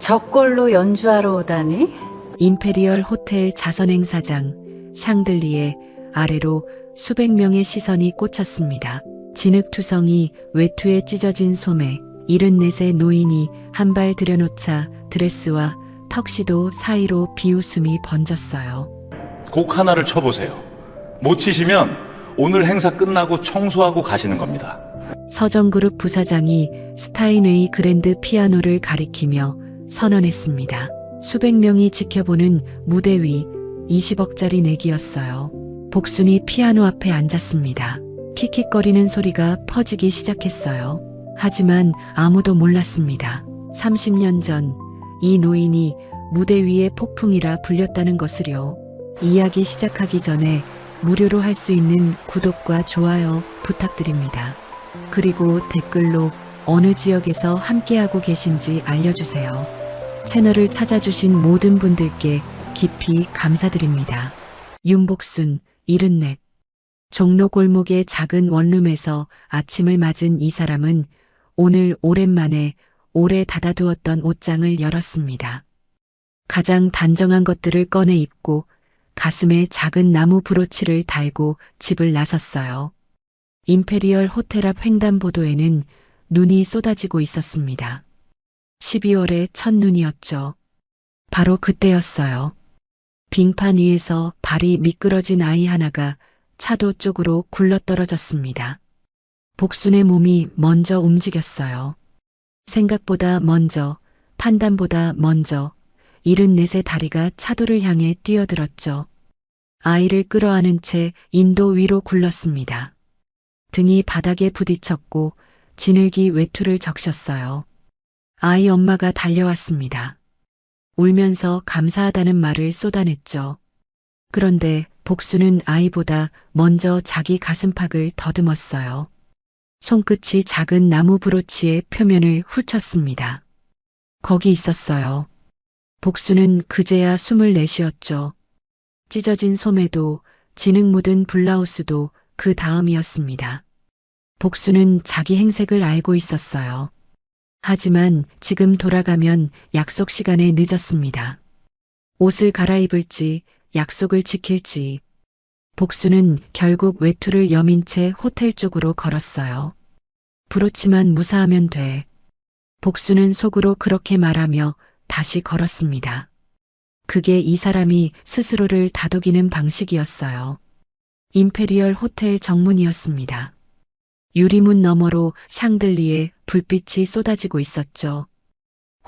저꼴로 연주하러 오다니? 임페리얼 호텔 자선행사장 샹들리에 아래로 수백 명의 시선이 꽂혔습니다. 진흙투성이 외투에 찢어진 소매, 74세 노인이 한 발 들여놓자 드레스와 턱시도 사이로 비웃음이 번졌어요. 곡 하나를 쳐보세요. 못 치시면 오늘 행사 끝나고 청소하고 가시는 겁니다. 서정그룹 부사장이 스타인웨이 그랜드 피아노를 가리키며 선언했습니다. 수백 명이 지켜보는 무대 위 20억짜리 내기였어요. 복순이 피아노 앞에 앉았습니다. 킥킥거리는 소리가 퍼지기 시작했어요. 하지만 아무도 몰랐습니다. 30년 전 이 노인이 무대 위에 폭풍이라 불렸다는 것을요. 이야기 시작하기 전에 무료로 할 수 있는 구독과 좋아요 부탁드립니다. 그리고 댓글로 어느 지역에서 함께하고 계신지 알려주세요. 채널을 찾아주신 모든 분들께 깊이 감사드립니다. 윤복순, 74. 종로 골목의 작은 원룸에서 아침을 맞은 이 사람은 오늘 오랜만에 오래 닫아두었던 옷장을 열었습니다. 가장 단정한 것들을 꺼내 입고 가슴에 작은 나무 브로치를 달고 집을 나섰어요. 임페리얼 호텔 앞 횡단보도에는 눈이 쏟아지고 있었습니다. 12월의 첫눈이었죠. 바로 그때였어요. 빙판 위에서 발이 미끄러진 아이 하나가 차도 쪽으로 굴러떨어졌습니다. 복순의 몸이 먼저 움직였어요. 생각보다 먼저, 판단보다 먼저 74의 다리가 차도를 향해 뛰어들었죠. 아이를 끌어안은 채 인도 위로 굴렀습니다. 등이 바닥에 부딪혔고 진흙이 외투를 적셨어요. 아이 엄마가 달려왔습니다. 울면서 감사하다는 말을 쏟아냈죠. 그런데 복수는 아이보다 먼저 자기 가슴팍을 더듬었어요. 손끝이 작은 나무 브로치의 표면을 훑쳤습니다. 거기 있었어요. 복수는 그제야 숨을 내쉬었죠. 찢어진 소매도 진흙 묻은 블라우스도 그 다음이었습니다. 복수는 자기 행색을 알고 있었어요. 하지만 지금 돌아가면 약속 시간에 늦었습니다. 옷을 갈아입을지 약속을 지킬지 복수는 결국 외투를 여민 채 호텔 쪽으로 걸었어요. 브로치만 무사하면 돼. 복수는 속으로 그렇게 말하며 다시 걸었습니다. 그게 이 사람이 스스로를 다독이는 방식이었어요. 임페리얼 호텔 정문이었습니다. 유리문 너머로 샹들리에 불빛이 쏟아지고 있었죠.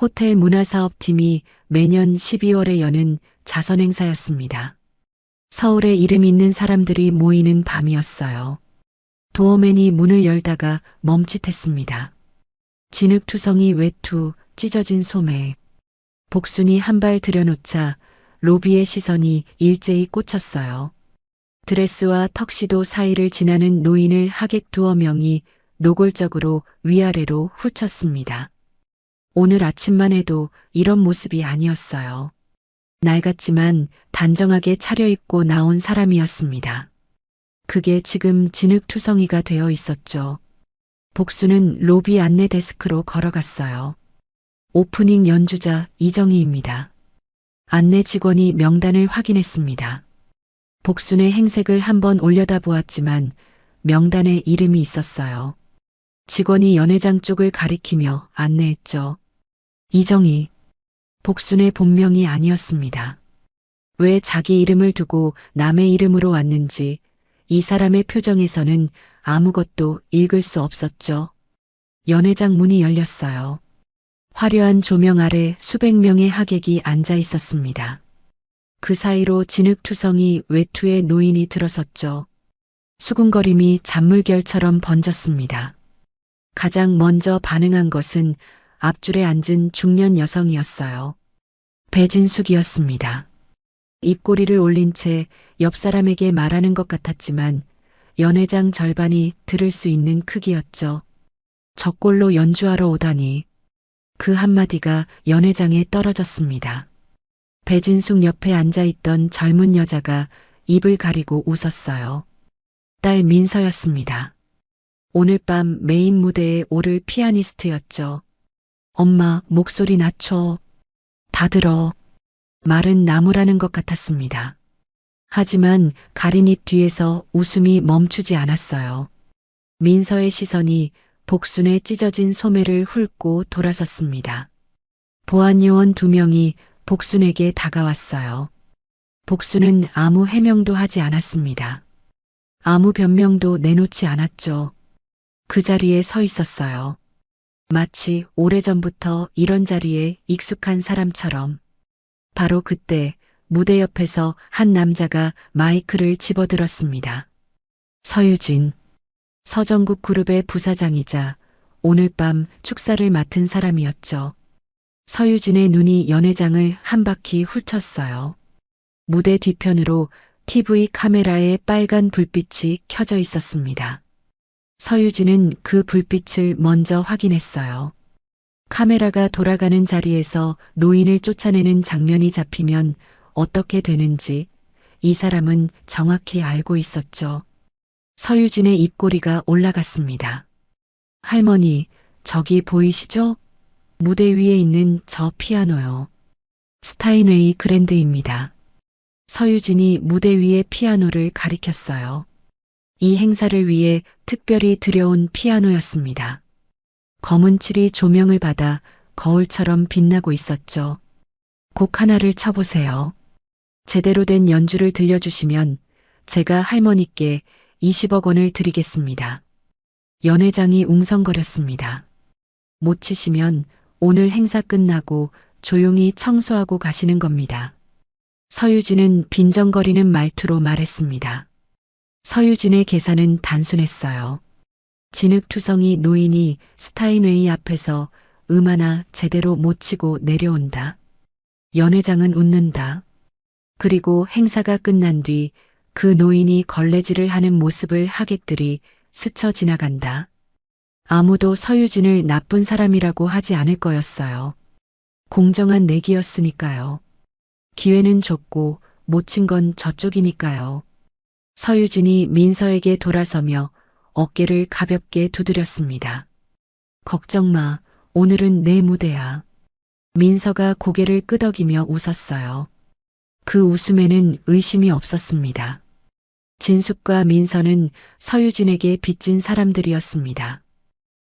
호텔 문화사업팀이 매년 12월에 여는 자선행사였습니다. 서울에 이름 있는 사람들이 모이는 밤이었어요. 도어맨이 문을 열다가 멈칫했습니다. 진흙투성이 외투, 찢어진 소매. 복순이 한 발 들여놓자 로비의 시선이 일제히 꽂혔어요. 드레스와 턱시도 사이를 지나는 노인을 하객 두어 명이 노골적으로 위아래로 훑쳤습니다. 오늘 아침만 해도 이런 모습이 아니었어요. 낡았지만 단정하게 차려입고 나온 사람이었습니다. 그게 지금 진흙투성이가 되어 있었죠. 복수는 로비 안내 데스크로 걸어갔어요. 오프닝 연주자 이정희입니다. 안내 직원이 명단을 확인했습니다. 복순의 행색을 한번 올려다보았지만 명단에 이름이 있었어요. 직원이 연회장 쪽을 가리키며 안내했죠. 이정희. 복순의 본명이 아니었습니다. 왜 자기 이름을 두고 남의 이름으로 왔는지 이 사람의 표정에서는 아무것도 읽을 수 없었죠. 연회장 문이 열렸어요. 화려한 조명 아래 수백 명의 하객이 앉아 있었습니다. 그 사이로 진흙투성이 외투의 노인이 들어섰죠. 수군거림이 잔물결처럼 번졌습니다. 가장 먼저 반응한 것은 앞줄에 앉은 중년 여성이었어요. 배진숙이었습니다. 입꼬리를 올린 채 옆 사람에게 말하는 것 같았지만 연회장 절반이 들을 수 있는 크기였죠. 저꼴로 연주하러 오다니. 그 한마디가 연회장에 떨어졌습니다. 배진숙 옆에 앉아있던 젊은 여자가 입을 가리고 웃었어요. 딸 민서였습니다. 오늘 밤 메인 무대에 오를 피아니스트였죠. 엄마, 목소리 낮춰. 다 들어. 말은 나무라는 것 같았습니다. 하지만 가린 입 뒤에서 웃음이 멈추지 않았어요. 민서의 시선이 복순의 찢어진 소매를 훑고 돌아섰습니다. 보안요원 2명이 복순에게 다가왔어요. 복순은 아무 해명도 하지 않았습니다. 아무 변명도 내놓지 않았죠. 그 자리에 서 있었어요. 마치 오래전부터 이런 자리에 익숙한 사람처럼. 바로 그때 무대 옆에서 한 남자가 마이크를 집어들었습니다. 서유진, 서정국 그룹의 부사장이자 오늘 밤 축사를 맡은 사람이었죠. 서유진의 눈이 연회장을 한 바퀴 훑었어요. 무대 뒤편으로 TV 카메라에 빨간 불빛이 켜져 있었습니다. 서유진은 그 불빛을 먼저 확인했어요. 카메라가 돌아가는 자리에서 노인을 쫓아내는 장면이 잡히면 어떻게 되는지 이 사람은 정확히 알고 있었죠. 서유진의 입꼬리가 올라갔습니다. 할머니, 저기 보이시죠? 무대 위에 있는 저 피아노요. 스타인웨이 그랜드입니다. 서유진이 무대 위의 피아노를 가리켰어요. 이 행사를 위해 특별히 들여온 피아노였습니다. 검은 칠이 조명을 받아 거울처럼 빛나고 있었죠. 곡 하나를 쳐보세요. 제대로 된 연주를 들려주시면 제가 할머니께 20억 원을 드리겠습니다. 연회장이 웅성거렸습니다. 못 치시면 오늘 행사 끝나고 조용히 청소하고 가시는 겁니다. 서유진은 빈정거리는 말투로 말했습니다. 서유진의 계산은 단순했어요. 진흙투성이 노인이 스타인웨이 앞에서 하나 제대로 못 치고 내려온다. 연회장은 웃는다. 그리고 행사가 끝난 뒤 그 노인이 걸레질을 하는 모습을 하객들이 스쳐 지나간다. 아무도 서유진을 나쁜 사람이라고 하지 않을 거였어요. 공정한 내기였으니까요. 기회는 줬고 못 친 건 저쪽이니까요. 서유진이 민서에게 돌아서며 어깨를 가볍게 두드렸습니다. 걱정 마, 오늘은 내 무대야. 민서가 고개를 끄덕이며 웃었어요. 그 웃음에는 의심이 없었습니다. 진숙과 민서는 서유진에게 빚진 사람들이었습니다.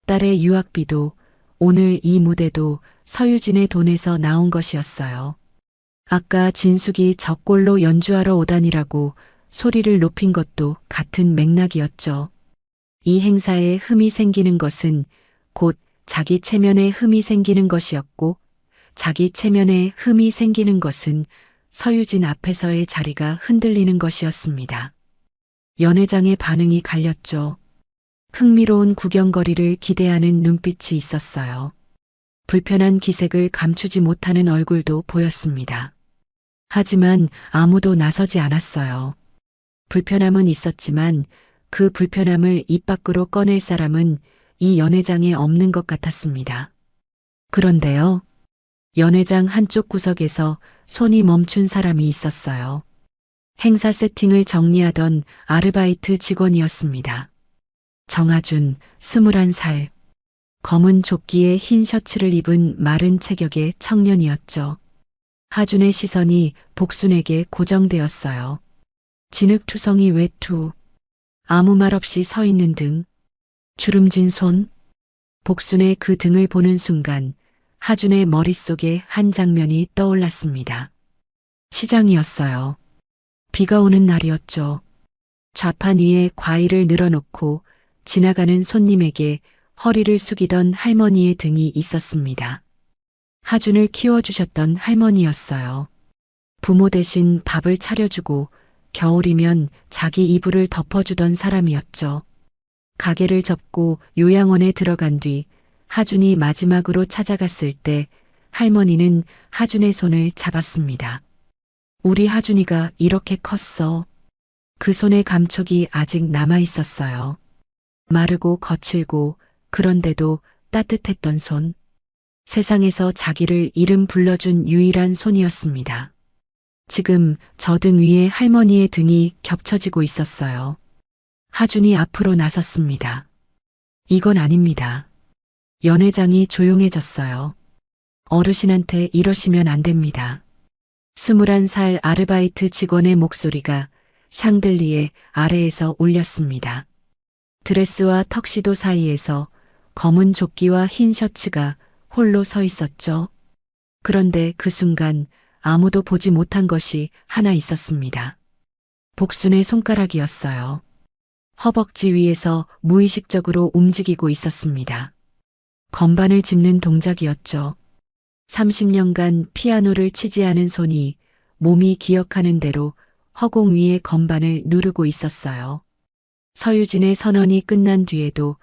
딸의 유학비도 오늘 이 무대도 서유진의 돈에서 나온 것이었어요. 아까 진숙이 저꼴로 연주하러 오다니라고 소리를 높인 것도 같은 맥락이었죠. 이 행사에 흠이 생기는 것은 곧 자기 체면에 흠이 생기는 것이었고 자기 체면에 흠이 생기는 것은 서유진 앞에서의 자리가 흔들리는 것이었습니다. 연회장의 반응이 갈렸죠. 흥미로운 구경거리를 기대하는 눈빛이 있었어요. 불편한 기색을 감추지 못하는 얼굴도 보였습니다. 하지만 아무도 나서지 않았어요. 불편함은 있었지만 그 불편함을 입 밖으로 꺼낼 사람은 이 연회장에 없는 것 같았습니다. 그런데요. 연회장 한쪽 구석에서 손이 멈춘 사람이 있었어요. 행사 세팅을 정리하던 아르바이트 직원이었습니다. 정아준, 21살. 검은 조끼에 흰 셔츠를 입은 마른 체격의 청년이었죠. 하준의 시선이 복순에게 고정되었어요. 진흙투성이 외투. 아무 말 없이 서 있는 등. 주름진 손. 복순의 그 등을 보는 순간 하준의 머릿속에 한 장면이 떠올랐습니다. 시장이었어요. 비가 오는 날이었죠. 좌판 위에 과일을 늘어놓고 지나가는 손님에게 허리를 숙이던 할머니의 등이 있었습니다. 하준을 키워주셨던 할머니였어요. 부모 대신 밥을 차려주고 겨울이면 자기 이불을 덮어주던 사람이었죠. 가게를 접고 요양원에 들어간 뒤 하준이 마지막으로 찾아갔을 때 할머니는 하준의 손을 잡았습니다. 우리 하준이가 이렇게 컸어. 그 손의 감촉이 아직 남아 있었어요. 마르고 거칠고 그런데도 따뜻했던 손. 세상에서 자기를 이름 불러준 유일한 손이었습니다. 지금 저 등 위에 할머니의 등이 겹쳐지고 있었어요. 하준이 앞으로 나섰습니다. 이건 아닙니다. 연회장이 조용해졌어요. 어르신한테 이러시면 안 됩니다. 21살 아르바이트 직원의 목소리가 샹들리에 아래에서 울렸습니다. 드레스와 턱시도 사이에서 검은 조끼와 흰 셔츠가 홀로 서 있었죠. 그런데 그 순간 아무도 보지 못한 것이 하나 있었습니다. 복순의 손가락이었어요. 허벅지 위에서 무의식적으로 움직이고 있었습니다. 건반을 짚는 동작이었죠. 30년간 피아노를 치지 않은 손이 몸이 기억하는 대로 허공 위의 건반을 누르고 있었어요. 서유진의 선언이 끝난 뒤에도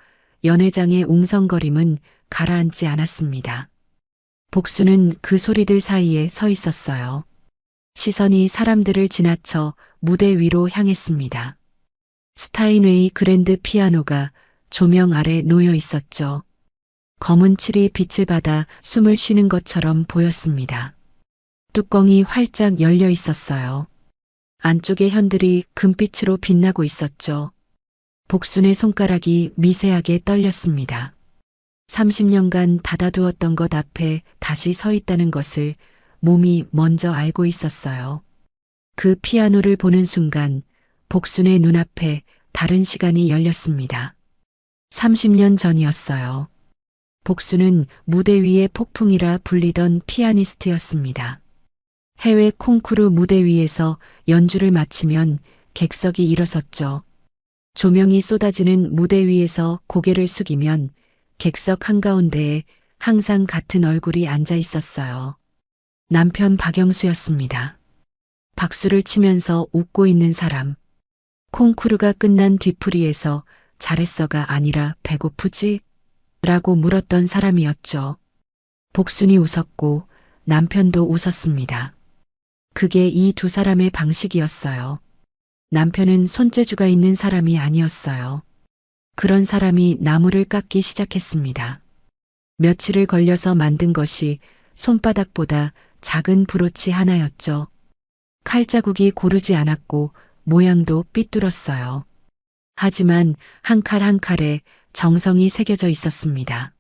연회장의 웅성거림은 가라앉지 않았습니다. 복수는 그 소리들 사이에 서 있었어요. 시선이 사람들을 지나쳐 무대 위로 향했습니다. 스타인웨이 그랜드 피아노가 조명 아래 놓여 있었죠. 검은 칠이 빛을 받아 숨을 쉬는 것처럼 보였습니다. 뚜껑이 활짝 열려 있었어요. 안쪽의 현들이 금빛으로 빛나고 있었죠. 복순의 손가락이 미세하게 떨렸습니다. 30년간 닫아두었던 것 앞에 다시 서 있다는 것을 몸이 먼저 알고 있었어요. 그 피아노를 보는 순간 복순의 눈앞에 다른 시간이 열렸습니다. 30년 전이었어요. 복수는 무대 위의 폭풍이라 불리던 피아니스트였습니다. 해외 콩쿠르 무대 위에서 연주를 마치면 객석이 일어섰죠. 조명이 쏟아지는 무대 위에서 고개를 숙이면 객석 한가운데에 항상 같은 얼굴이 앉아 있었어요. 남편 박영수였습니다. 박수를 치면서 웃고 있는 사람. 콩쿠르가 끝난 뒤풀이에서 잘했어가 아니라 배고프지? 라고 물었던 사람이었죠. 복순이 웃었고 남편도 웃었습니다. 그게 이 두 사람의 방식이었어요. 남편은 손재주가 있는 사람이 아니었어요. 그런 사람이 나무를 깎기 시작했습니다. 며칠을 걸려서 만든 것이 손바닥보다 작은 브로치 하나였죠. 칼자국이 고르지 않았고 모양도 삐뚤었어요. 하지만 한 칼 한 칼에 정성이 새겨져 있었습니다.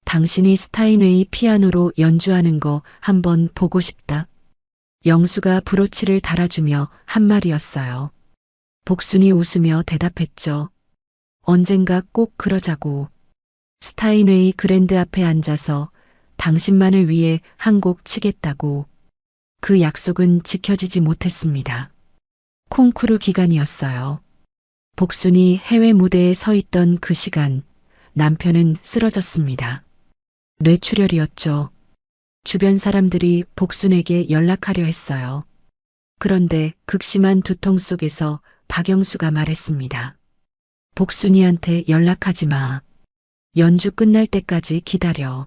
당신이 스타인웨이 피아노로 연주하는 거 한번 보고 싶다. 영수가 브로치를 달아주며 한 말이었어요. 복순이 웃으며 대답했죠. 언젠가 꼭 그러자고. 스타인웨이 그랜드 앞에 앉아서 당신만을 위해 한 곡 치겠다고. 그 약속은 지켜지지 못했습니다. 콩쿠르 기간이었어요. 복순이 해외 무대에 서 있던 그 시간, 남편은 쓰러졌습니다. 뇌출혈이었죠. 주변 사람들이 복순에게 연락하려 했어요. 그런데 극심한 두통 속에서 박영수가 말했습니다. 복순이한테 연락하지 마. 연주 끝날 때까지 기다려.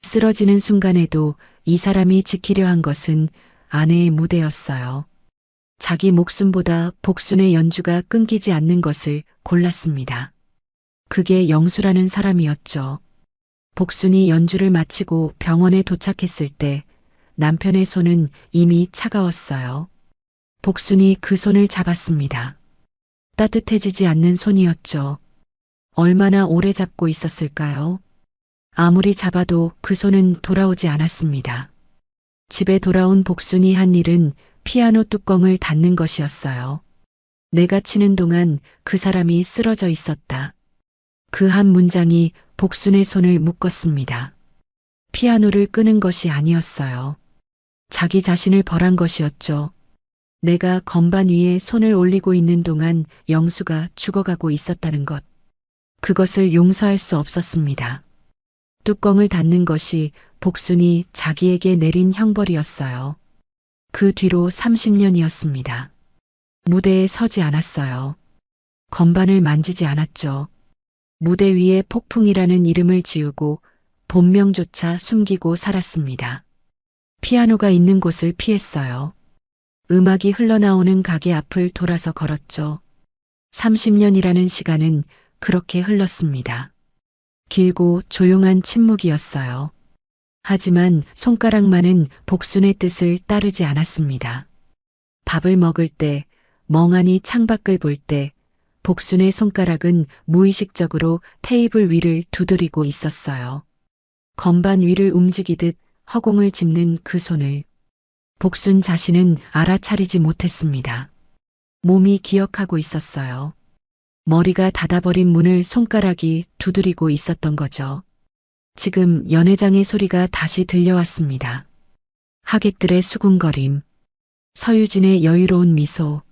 쓰러지는 순간에도 이 사람이 지키려 한 것은 아내의 무대였어요. 자기 목숨보다 복순의 연주가 끊기지 않는 것을 골랐습니다. 그게 영수라는 사람이었죠. 복순이 연주를 마치고 병원에 도착했을 때 남편의 손은 이미 차가웠어요. 복순이 그 손을 잡았습니다. 따뜻해지지 않는 손이었죠. 얼마나 오래 잡고 있었을까요? 아무리 잡아도 그 손은 돌아오지 않았습니다. 집에 돌아온 복순이 한 일은 피아노 뚜껑을 닫는 것이었어요. 내가 치는 동안 그 사람이 쓰러져 있었다. 그 한 문장이 복순의 손을 묶었습니다. 피아노를 끄는 것이 아니었어요. 자기 자신을 벌한 것이었죠. 내가 건반 위에 손을 올리고 있는 동안 영수가 죽어가고 있었다는 것. 그것을 용서할 수 없었습니다. 뚜껑을 닫는 것이 복순이 자기에게 내린 형벌이었어요. 그 뒤로 30년이었습니다. 무대에 서지 않았어요. 건반을 만지지 않았죠. 무대 위에 폭풍이라는 이름을 지우고 본명조차 숨기고 살았습니다. 피아노가 있는 곳을 피했어요. 음악이 흘러나오는 가게 앞을 돌아서 걸었죠. 30년이라는 시간은 그렇게 흘렀습니다. 길고 조용한 침묵이었어요. 하지만 손가락만은 복순의 뜻을 따르지 않았습니다. 밥을 먹을 때, 멍하니 창밖을 볼 때, 복순의 손가락은 무의식적으로 테이블 위를 두드리고 있었어요. 건반 위를 움직이듯 허공을 짚는 그 손을 복순 자신은 알아차리지 못했습니다. 몸이 기억하고 있었어요. 머리가 닫아버린 문을 손가락이 두드리고 있었던 거죠. 지금 연회장의 소리가 다시 들려왔습니다. 하객들의 수군거림, 서유진의 여유로운 미소,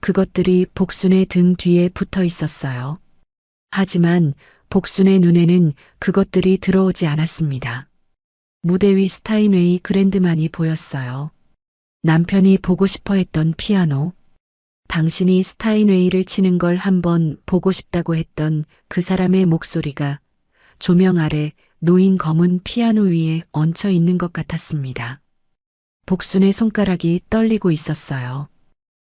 그것들이 복순의 등 뒤에 붙어 있었어요. 하지만 복순의 눈에는 그것들이 들어오지 않았습니다. 무대 위 스타인웨이 그랜드만이 보였어요. 남편이 보고 싶어 했던 피아노, 당신이 스타인웨이를 치는 걸 한번 보고 싶다고 했던 그 사람의 목소리가 조명 아래 놓인 검은 피아노 위에 얹혀 있는 것 같았습니다. 복순의 손가락이 떨리고 있었어요.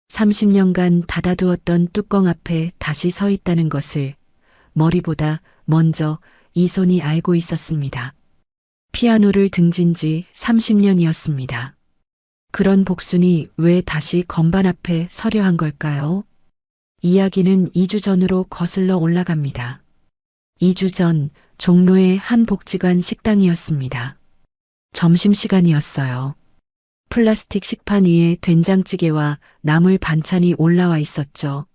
30년간 닫아두었던 뚜껑 앞에 다시 서 있다는 것을 머리보다 먼저 이 손이 알고 있었습니다. 피아노를 등진 지 30년이었습니다. 그런 복순이 왜 다시 건반 앞에 서려 한 걸까요? 이야기는 2주 전으로 거슬러 올라갑니다. 2주 전 종로의 한 복지관 식당이었습니다. 점심시간이었어요. 플라스틱 식판 위에 된장찌개와 나물 반찬이 올라와 있었죠.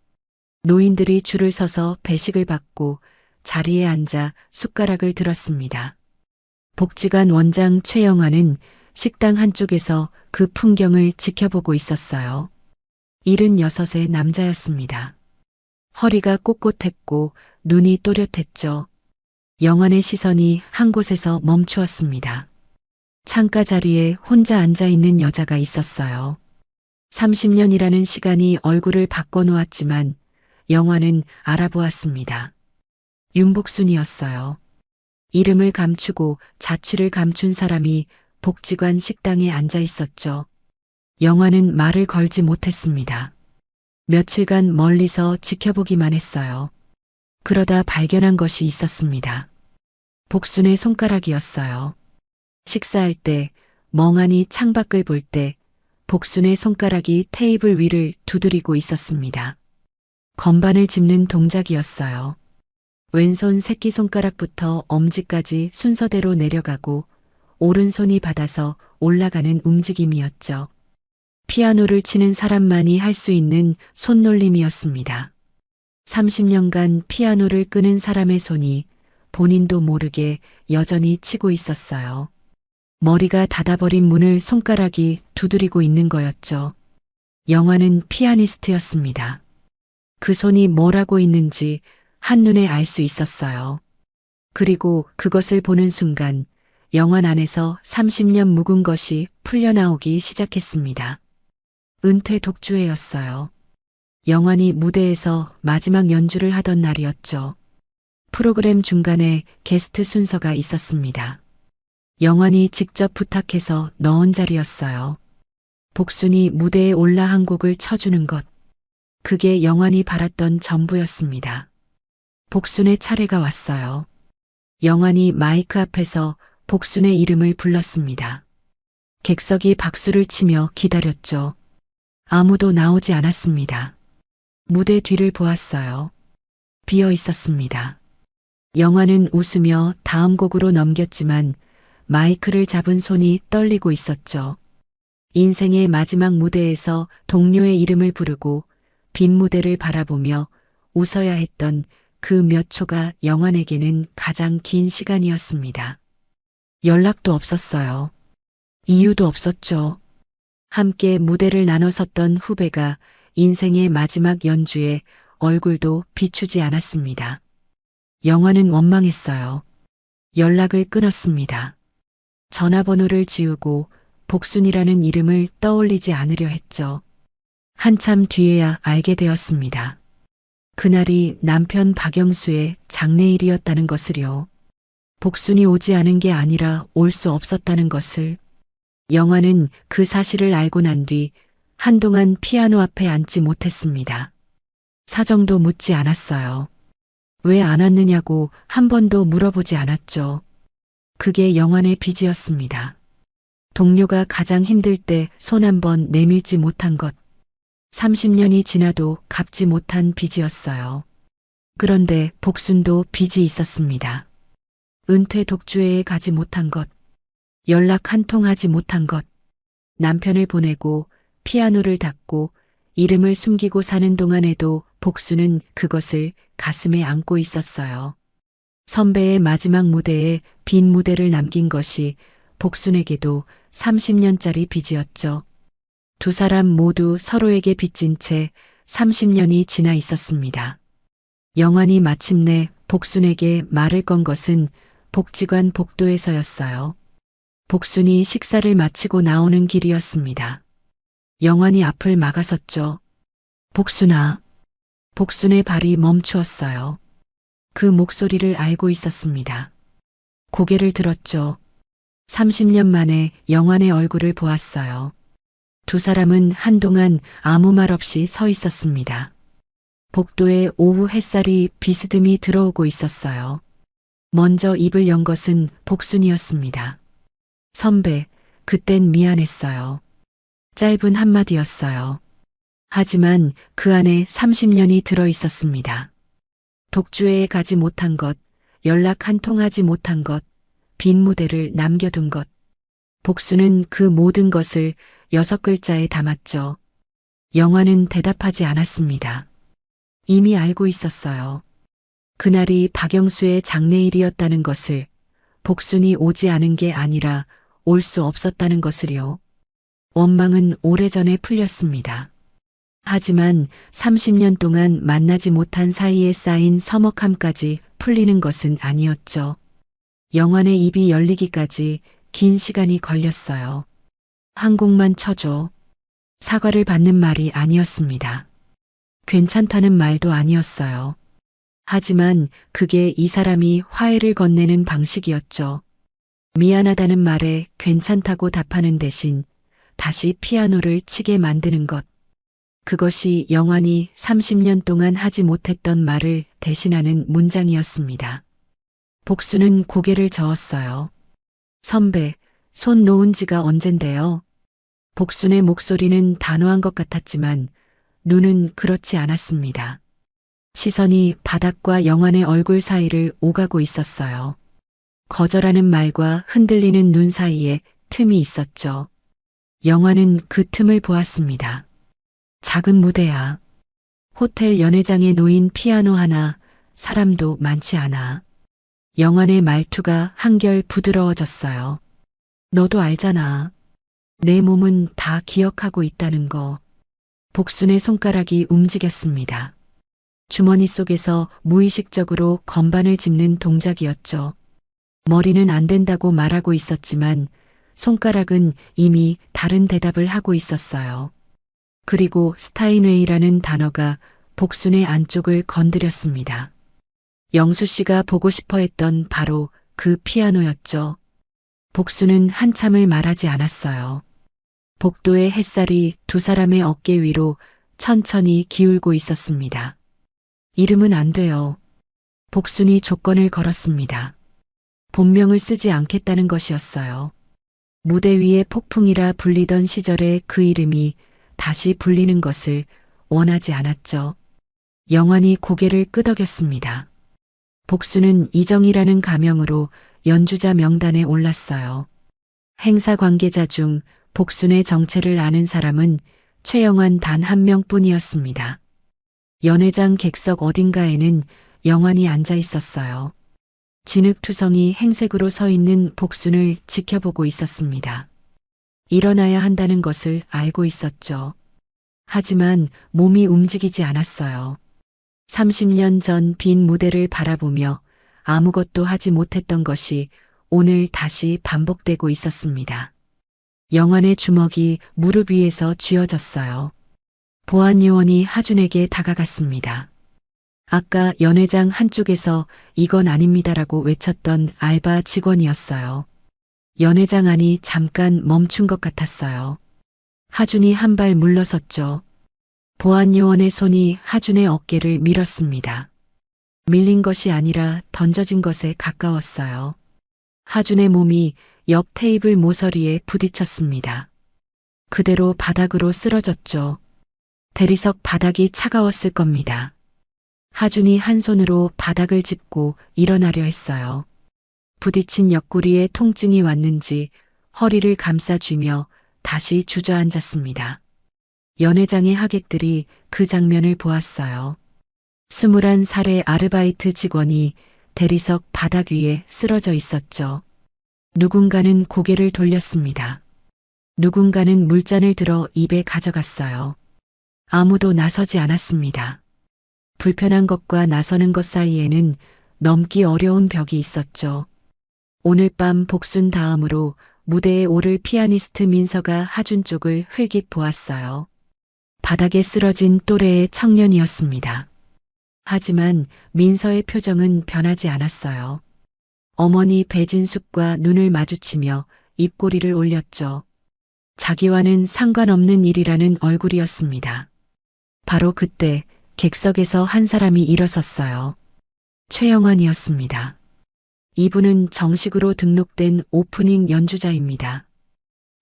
노인들이 줄을 서서 배식을 받고 자리에 앉아 숟가락을 들었습니다. 복지관 원장 최영화는 식당 한쪽에서 그 풍경을 지켜보고 있었어요. 76의 남자였습니다. 허리가 꼿꼿했고 눈이 또렷했죠. 영환의 시선이 한 곳에서 멈추었습니다. 창가 자리에 혼자 앉아 있는 여자가 있었어요. 30년이라는 시간이 얼굴을 바꿔놓았지만 영환은 알아보았습니다. 윤복순이었어요. 이름을 감추고 자취를 감춘 사람이 복지관 식당에 앉아 있었죠. 영환은 말을 걸지 못했습니다. 며칠간 멀리서 지켜보기만 했어요. 그러다 발견한 것이 있었습니다. 복순의 손가락이었어요. 식사할 때, 멍하니 창밖을 볼 때 복순의 손가락이 테이블 위를 두드리고 있었습니다. 건반을 짚는 동작이었어요. 왼손 새끼손가락부터 엄지까지 순서대로 내려가고 오른손이 받아서 올라가는 움직임이었죠. 피아노를 치는 사람만이 할 수 있는 손놀림이었습니다. 30년간 피아노를 끄는 사람의 손이 본인도 모르게 여전히 치고 있었어요. 머리가 닫아버린 문을 손가락이 두드리고 있는 거였죠. 영화는 피아니스트였습니다. 그 손이 뭘 하고 있는지 한눈에 알 수 있었어요. 그리고 그것을 보는 순간 영환 안에서 30년 묵은 것이 풀려나오기 시작했습니다. 은퇴 독주회였어요. 영환이 무대에서 마지막 연주를 하던 날이었죠. 프로그램 중간에 게스트 순서가 있었습니다. 영환이 직접 부탁해서 넣은 자리였어요. 복순이 무대에 올라 한 곡을 쳐주는 것. 그게 영환이 바랐던 전부였습니다. 복순의 차례가 왔어요. 영환이 마이크 앞에서 복순의 이름을 불렀습니다. 객석이 박수를 치며 기다렸죠. 아무도 나오지 않았습니다. 무대 뒤를 보았어요. 비어 있었습니다. 영환은 웃으며 다음 곡으로 넘겼지만 마이크를 잡은 손이 떨리고 있었죠. 인생의 마지막 무대에서 동료의 이름을 부르고 빈 무대를 바라보며 웃어야 했던 그 몇 초가 영환에게는 가장 긴 시간이었습니다. 연락도 없었어요. 이유도 없었죠. 함께 무대를 나눠 섰던 후배가 인생의 마지막 연주에 얼굴도 비추지 않았습니다. 영환은 원망했어요. 연락을 끊었습니다. 전화번호를 지우고 복순이라는 이름을 떠올리지 않으려 했죠. 한참 뒤에야 알게 되었습니다. 그날이 남편 박영수의 장례일이었다는 것을요. 복순이 오지 않은 게 아니라 올 수 없었다는 것을. 영환은 그 사실을 알고 난 뒤 한동안 피아노 앞에 앉지 못했습니다. 사정도 묻지 않았어요. 왜 안 왔느냐고 한 번도 물어보지 않았죠. 그게 영환의 빚이었습니다. 동료가 가장 힘들 때 손 한 번 내밀지 못한 것. 30년이 지나도 갚지 못한 빚이었어요. 그런데 복순도 빚이 있었습니다. 은퇴 독주회에 가지 못한 것. 연락 한 통 하지 못한 것. 남편을 보내고 피아노를 닫고 이름을 숨기고 사는 동안에도 복수는 그것을 가슴에 안고 있었어요. 선배의 마지막 무대에 빈 무대를 남긴 것이 복순에게도 30년짜리 빚이었죠. 두 사람 모두 서로에게 빚진 채 30년이 지나 있었습니다. 영환이 마침내 복순에게 말을 건 것은 복지관 복도에서였어요. 복순이 식사를 마치고 나오는 길이었습니다. 영환이 앞을 막아섰죠. 복순아. 복순의 발이 멈추었어요. 그 목소리를 알고 있었습니다. 고개를 들었죠. 30년 만에 영환의 얼굴을 보았어요. 두 사람은 한동안 아무 말 없이 서 있었습니다. 복도에 오후 햇살이 비스듬히 들어오고 있었어요. 먼저 입을 연 것은 복순이었습니다. 선배, 그땐 미안했어요. 짧은 한마디였어요. 하지만 그 안에 30년이 들어 있었습니다. 독주회에 가지 못한 것, 연락 한 통 하지 못한 것, 빈 무대를 남겨둔 것. 복수는 그 모든 것을 6글자에 담았죠. 영화는 대답하지 않았습니다. 이미 알고 있었어요. 그날이 박영수의 장례일이었다는 것을, 복순이 오지 않은 게 아니라 올 수 없었다는 것을요. 원망은 오래전에 풀렸습니다. 하지만 30년 동안 만나지 못한 사이에 쌓인 서먹함까지 풀리는 것은 아니었죠. 영환의 입이 열리기까지 긴 시간이 걸렸어요. 한 곡만 쳐줘. 사과를 받는 말이 아니었습니다. 괜찮다는 말도 아니었어요. 하지만 그게 이 사람이 화해를 건네는 방식이었죠. 미안하다는 말에 괜찮다고 답하는 대신 다시 피아노를 치게 만드는 것. 그것이 영환이 30년 동안 하지 못했던 말을 대신하는 문장이었습니다. 복수는 고개를 저었어요. 선배, 손 놓은 지가 언젠데요? 복순의 목소리는 단호한 것 같았지만 눈은 그렇지 않았습니다. 시선이 바닥과 영환의 얼굴 사이를 오가고 있었어요. 거절하는 말과 흔들리는 눈 사이에 틈이 있었죠. 영환은 그 틈을 보았습니다. 작은 무대야. 호텔 연회장에 놓인 피아노 하나, 사람도 많지 않아. 영환의 말투가 한결 부드러워졌어요. 너도 알잖아. 내 몸은 다 기억하고 있다는 거. 복순의 손가락이 움직였습니다. 주머니 속에서 무의식적으로 건반을 짚는 동작이었죠. 머리는 안 된다고 말하고 있었지만 손가락은 이미 다른 대답을 하고 있었어요. 그리고 스타인웨이라는 단어가 복순의 안쪽을 건드렸습니다. 영수 씨가 보고 싶어 했던 바로 그 피아노였죠. 복순은 한참을 말하지 않았어요. 복도의 햇살이 두 사람의 어깨 위로 천천히 기울고 있었습니다. 이름은 안 돼요. 복순이 조건을 걸었습니다. 본명을 쓰지 않겠다는 것이었어요. 무대 위에 폭풍이라 불리던 시절의 그 이름이 다시 불리는 것을 원하지 않았죠. 영환이 고개를 끄덕였습니다. 복수는 이정이라는 가명으로 연주자 명단에 올랐어요. 행사 관계자 중 복순의 정체를 아는 사람은 최영환 단 한 명뿐이었습니다. 연회장 객석 어딘가에는 영환이 앉아 있었어요. 진흙투성이 행색으로 서 있는 복순을 지켜보고 있었습니다. 일어나야 한다는 것을 알고 있었죠. 하지만 몸이 움직이지 않았어요. 30년 전 빈 무대를 바라보며 아무것도 하지 못했던 것이 오늘 다시 반복되고 있었습니다. 영환의 주먹이 무릎 위에서 쥐어졌어요. 보안요원이 하준에게 다가갔습니다. 아까 연회장 한쪽에서 이건 아닙니다라고 외쳤던 알바 직원이었어요. 연회장 안이 잠깐 멈춘 것 같았어요. 하준이 한 발 물러섰죠. 보안요원의 손이 하준의 어깨를 밀었습니다. 밀린 것이 아니라 던져진 것에 가까웠어요. 하준의 몸이 옆 테이블 모서리에 부딪혔습니다. 그대로 바닥으로 쓰러졌죠. 대리석 바닥이 차가웠을 겁니다. 하준이 한 손으로 바닥을 짚고 일어나려 했어요. 부딪힌 옆구리에 통증이 왔는지 허리를 감싸쥐며 다시 주저앉았습니다. 연회장의 하객들이 그 장면을 보았어요. 21살의 아르바이트 직원이 대리석 바닥 위에 쓰러져 있었죠. 누군가는 고개를 돌렸습니다. 누군가는 물잔을 들어 입에 가져갔어요. 아무도 나서지 않았습니다. 불편한 것과 나서는 것 사이에는 넘기 어려운 벽이 있었죠. 오늘 밤 복순 다음으로 무대에 오를 피아니스트 민서가 하준 쪽을 흘깃 보았어요. 바닥에 쓰러진 또래의 청년이었습니다. 하지만 민서의 표정은 변하지 않았어요. 어머니 배진숙과 눈을 마주치며 입꼬리를 올렸죠. 자기와는 상관없는 일이라는 얼굴이었습니다. 바로 그때 객석에서 한 사람이 일어섰어요. 최영환이었습니다. 이분은 정식으로 등록된 오프닝 연주자입니다.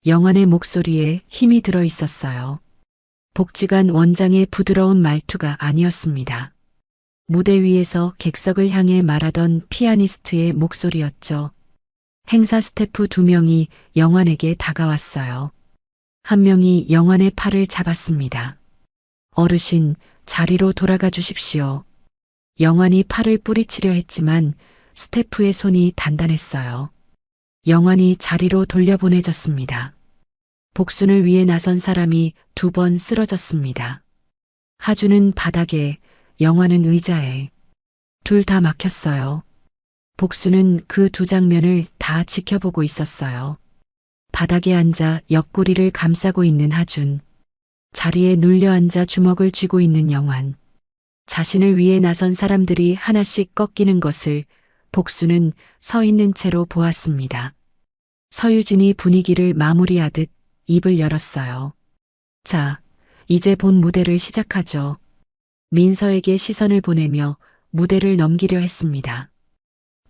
영환의 목소리에 힘이 들어 있었어요. 복지관 원장의 부드러운 말투가 아니었습니다. 무대 위에서 객석을 향해 말하던 피아니스트의 목소리였죠. 행사 스태프 2명이 영환에게 다가왔어요. 한 명이 영환의 팔을 잡았습니다. 어르신, 자리로 돌아가 주십시오. 영환이 팔을 뿌리치려 했지만 스태프의 손이 단단했어요. 영환이 자리로 돌려보내졌습니다. 복순을 위해 나선 사람이 2번 쓰러졌습니다. 하주는 바닥에, 영환은 의자에. 둘 다 막혔어요. 복순은 그 2 장면을 다 지켜보고 있었어요. 바닥에 앉아 옆구리를 감싸고 있는 하준. 자리에 눌려 앉아 주먹을 쥐고 있는 영환. 자신을 위해 나선 사람들이 하나씩 꺾이는 것을 복수는 서 있는 채로 보았습니다. 서유진이 분위기를 마무리하듯 입을 열었어요. 자, 이제 본 무대를 시작하죠. 민서에게 시선을 보내며 무대를 넘기려 했습니다.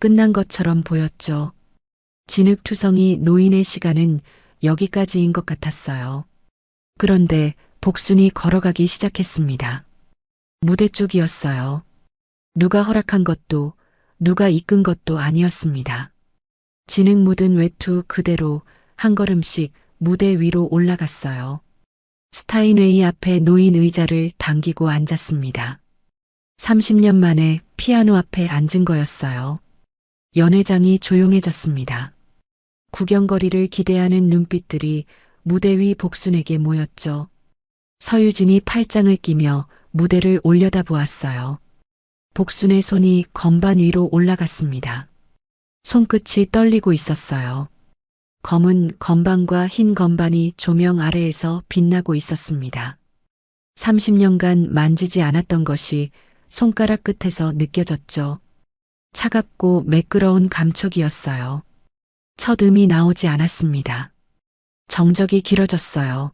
끝난 것처럼 보였죠. 진흙투성이 노인의 시간은 여기까지인 것 같았어요. 그런데 복순이 걸어가기 시작했습니다. 무대 쪽이었어요. 누가 허락한 것도 누가 이끈 것도 아니었습니다. 진흙 묻은 외투 그대로 한 걸음씩 무대 위로 올라갔어요. 스타인웨이 앞에 놓인 의자를 당기고 앉았습니다. 30년 만에 피아노 앞에 앉은 거였어요. 연회장이 조용해졌습니다. 구경거리를 기대하는 눈빛들이 무대 위 복순에게 모였죠. 서유진이 팔짱을 끼며 무대를 올려다보았어요. 복순의 손이 건반 위로 올라갔습니다. 손끝이 떨리고 있었어요. 검은 건반과 흰 건반이 조명 아래에서 빛나고 있었습니다. 30년간 만지지 않았던 것이 손가락 끝에서 느껴졌죠. 차갑고 매끄러운 감촉이었어요. 첫 음이 나오지 않았습니다. 정적이 길어졌어요.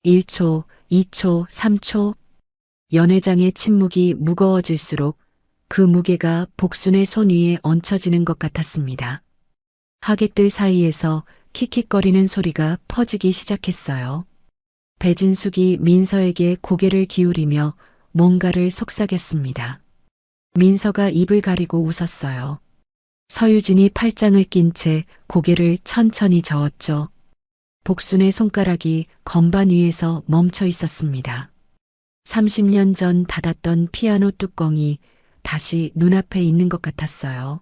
1초, 2초, 3초. 연회장의 침묵이 무거워질수록 그 무게가 복순의 손 위에 얹혀지는 것 같았습니다. 하객들 사이에서 킥킥거리는 소리가 퍼지기 시작했어요. 배진숙이 민서에게 고개를 기울이며 뭔가를 속삭였습니다. 민서가 입을 가리고 웃었어요. 서유진이 팔짱을 낀 채 고개를 천천히 저었죠. 복순의 손가락이 건반 위에서 멈춰 있었습니다. 30년 전 닫았던 피아노 뚜껑이 다시 눈앞에 있는 것 같았어요.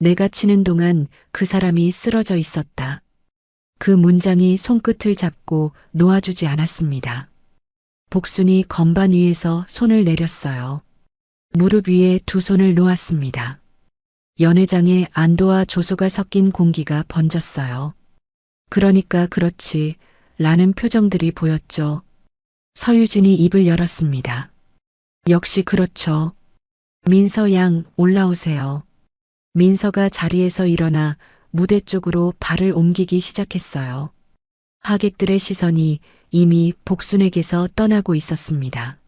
내가 치는 동안 그 사람이 쓰러져 있었다. 그 문장이 손끝을 잡고 놓아주지 않았습니다. 복순이 건반 위에서 손을 내렸어요. 무릎 위에 2 손을 놓았습니다. 연회장에 안도와 조소가 섞인 공기가 번졌어요. 그러니까 그렇지, 라는 표정들이 보였죠. 서유진이 입을 열었습니다. 역시 그렇죠. 민서 양 올라오세요. 민서가 자리에서 일어나 무대 쪽으로 발을 옮기기 시작했어요. 하객들의 시선이 이미 복순에게서 떠나고 있었습니다.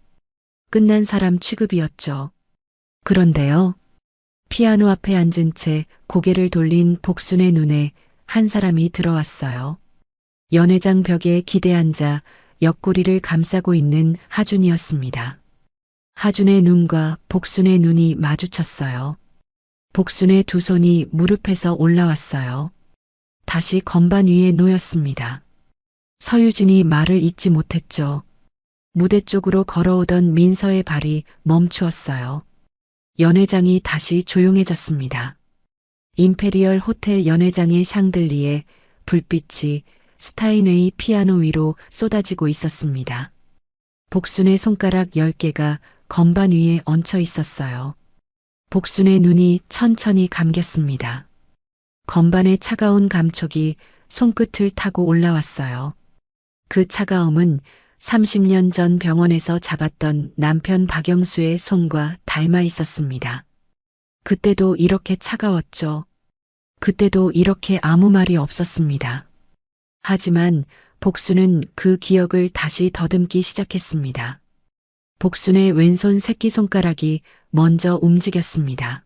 끝난 사람 취급이었죠. 그런데요. 피아노 앞에 앉은 채 고개를 돌린 복순의 눈에 한 사람이 들어왔어요. 연회장 벽에 기대앉아 옆구리를 감싸고 있는 하준이었습니다. 하준의 눈과 복순의 눈이 마주쳤어요. 복순의 2 손이 무릎에서 올라왔어요. 다시 건반 위에 놓였습니다. 서유진이 말을 잇지 못했죠. 무대 쪽으로 걸어오던 민서의 발이 멈추었어요. 연회장이 다시 조용해졌습니다. 임페리얼 호텔 연회장의 샹들리에 불빛이 스타인웨이 피아노 위로 쏟아지고 있었습니다. 복순의 손가락 10개가 건반 위에 얹혀 있었어요. 복순의 눈이 천천히 감겼습니다. 건반의 차가운 감촉이 손끝을 타고 올라왔어요. 그 차가움은 30년 전 병원에서 잡았던 남편 박영수의 손과 닮아 있었습니다. 그때도 이렇게 차가웠죠. 그때도 이렇게 아무 말이 없었습니다. 하지만 복순은 그 기억을 다시 더듬기 시작했습니다. 복순의 왼손 새끼손가락이 먼저 움직였습니다.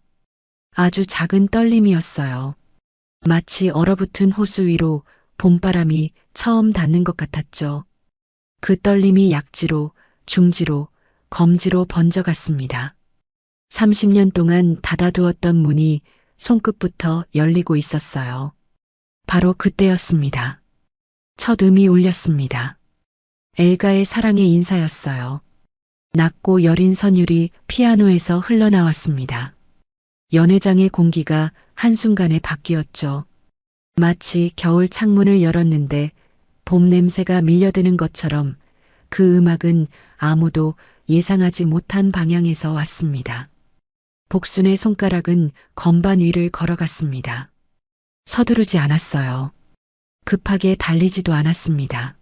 아주 작은 떨림이었어요. 마치 얼어붙은 호수 위로 봄바람이 처음 닿는 것 같았죠. 그 떨림이 약지로, 중지로, 검지로 번져갔습니다. 30년 동안 닫아두었던 문이 손끝부터 열리고 있었어요. 바로 그때였습니다. 첫 음이 울렸습니다. 엘가의 사랑의 인사였어요. 낮고 여린 선율이 피아노에서 흘러나왔습니다. 연회장의 공기가 한순간에 바뀌었죠. 마치 겨울 창문을 열었는데 봄 냄새가 밀려드는 것처럼 그 음악은 아무도 예상하지 못한 방향에서 왔습니다. 복순의 손가락은 건반 위를 걸어갔습니다. 서두르지 않았어요. 급하게 달리지도 않았습니다.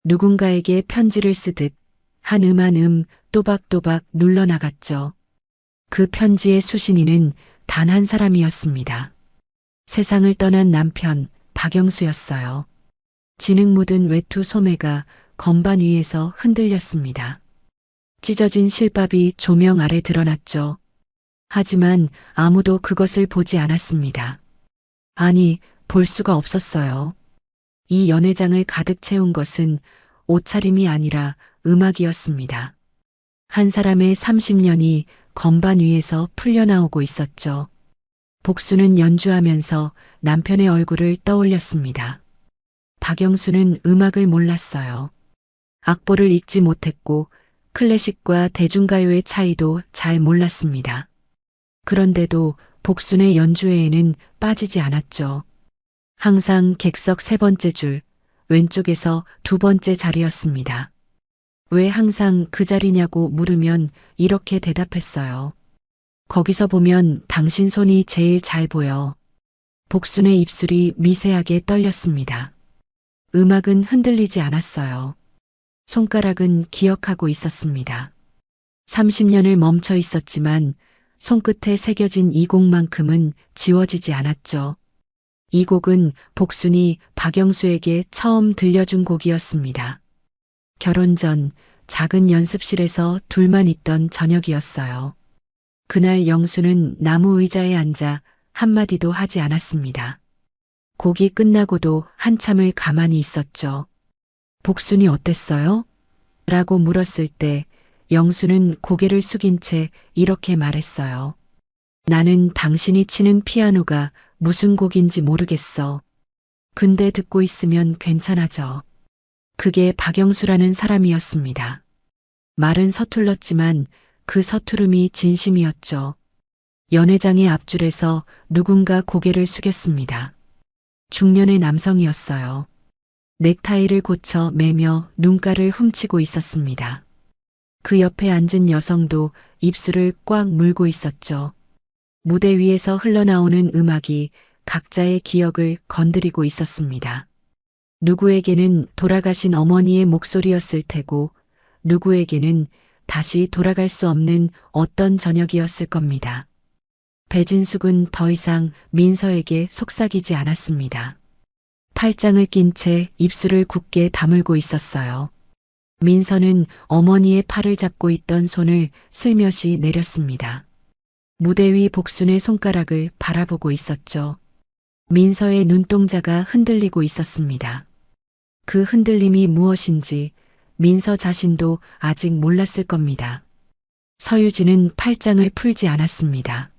누군가에게 편지를 쓰듯 한 음 한 음 또박또박 눌러나갔죠. 그 편지의 수신인은 단 한 사람이었습니다. 세상을 떠난 남편 박영수였어요. 진흙 묻은 외투 소매가 건반 위에서 흔들렸습니다. 찢어진 실밥이 조명 아래 드러났죠. 하지만 아무도 그것을 보지 않았습니다. 아니, 볼 수가 없었어요. 이 연회장을 가득 채운 것은 옷차림이 아니라 음악이었습니다. 한 사람의 30년이 건반 위에서 풀려나오고 있었죠. 복수는 연주하면서 남편의 얼굴을 떠올렸습니다. 박영수는 음악을 몰랐어요. 악보를 읽지 못했고 클래식과 대중가요의 차이도 잘 몰랐습니다. 그런데도 복순의 연주회에는 빠지지 않았죠. 항상 객석 3번째 줄, 왼쪽에서 2번째 자리였습니다. 왜 항상 그 자리냐고 물으면 이렇게 대답했어요. 거기서 보면 당신 손이 제일 잘 보여. 복순의 입술이 미세하게 떨렸습니다. 음악은 흔들리지 않았어요. 손가락은 기억하고 있었습니다. 30년을 멈춰 있었지만 손끝에 새겨진 이 곡만큼은 지워지지 않았죠. 이 곡은 복순이 박영수에게 처음 들려준 곡이었습니다. 결혼 전 작은 연습실에서 둘만 있던 저녁이었어요. 그날 영수는 나무 의자에 앉아 한마디도 하지 않았습니다. 곡이 끝나고도 한참을 가만히 있었죠. 복순이 어땠어요? 라고 물었을 때 영수는 고개를 숙인 채 이렇게 말했어요. 나는 당신이 치는 피아노가 무슨 곡인지 모르겠어. 근데 듣고 있으면 괜찮아져. 그게 박영수라는 사람이었습니다. 말은 서툴렀지만 그 서투름이 진심이었죠. 연회장의 앞줄에서 누군가 고개를 숙였습니다. 중년의 남성이었어요. 넥타이를 고쳐 매며 눈가를 훔치고 있었습니다. 그 옆에 앉은 여성도 입술을 꽉 물고 있었죠. 무대 위에서 흘러나오는 음악이 각자의 기억을 건드리고 있었습니다. 누구에게는 돌아가신 어머니의 목소리였을 테고 누구에게는 다시 돌아갈 수 없는 어떤 저녁이었을 겁니다. 배진숙은 더 이상 민서에게 속삭이지 않았습니다. 팔짱을 낀 채 입술을 굳게 다물고 있었어요. 민서는 어머니의 팔을 잡고 있던 손을 슬며시 내렸습니다. 무대 위 복순의 손가락을 바라보고 있었죠. 민서의 눈동자가 흔들리고 있었습니다. 그 흔들림이 무엇인지 민서 자신도 아직 몰랐을 겁니다. 서유진은 팔짱을 풀지 않았습니다.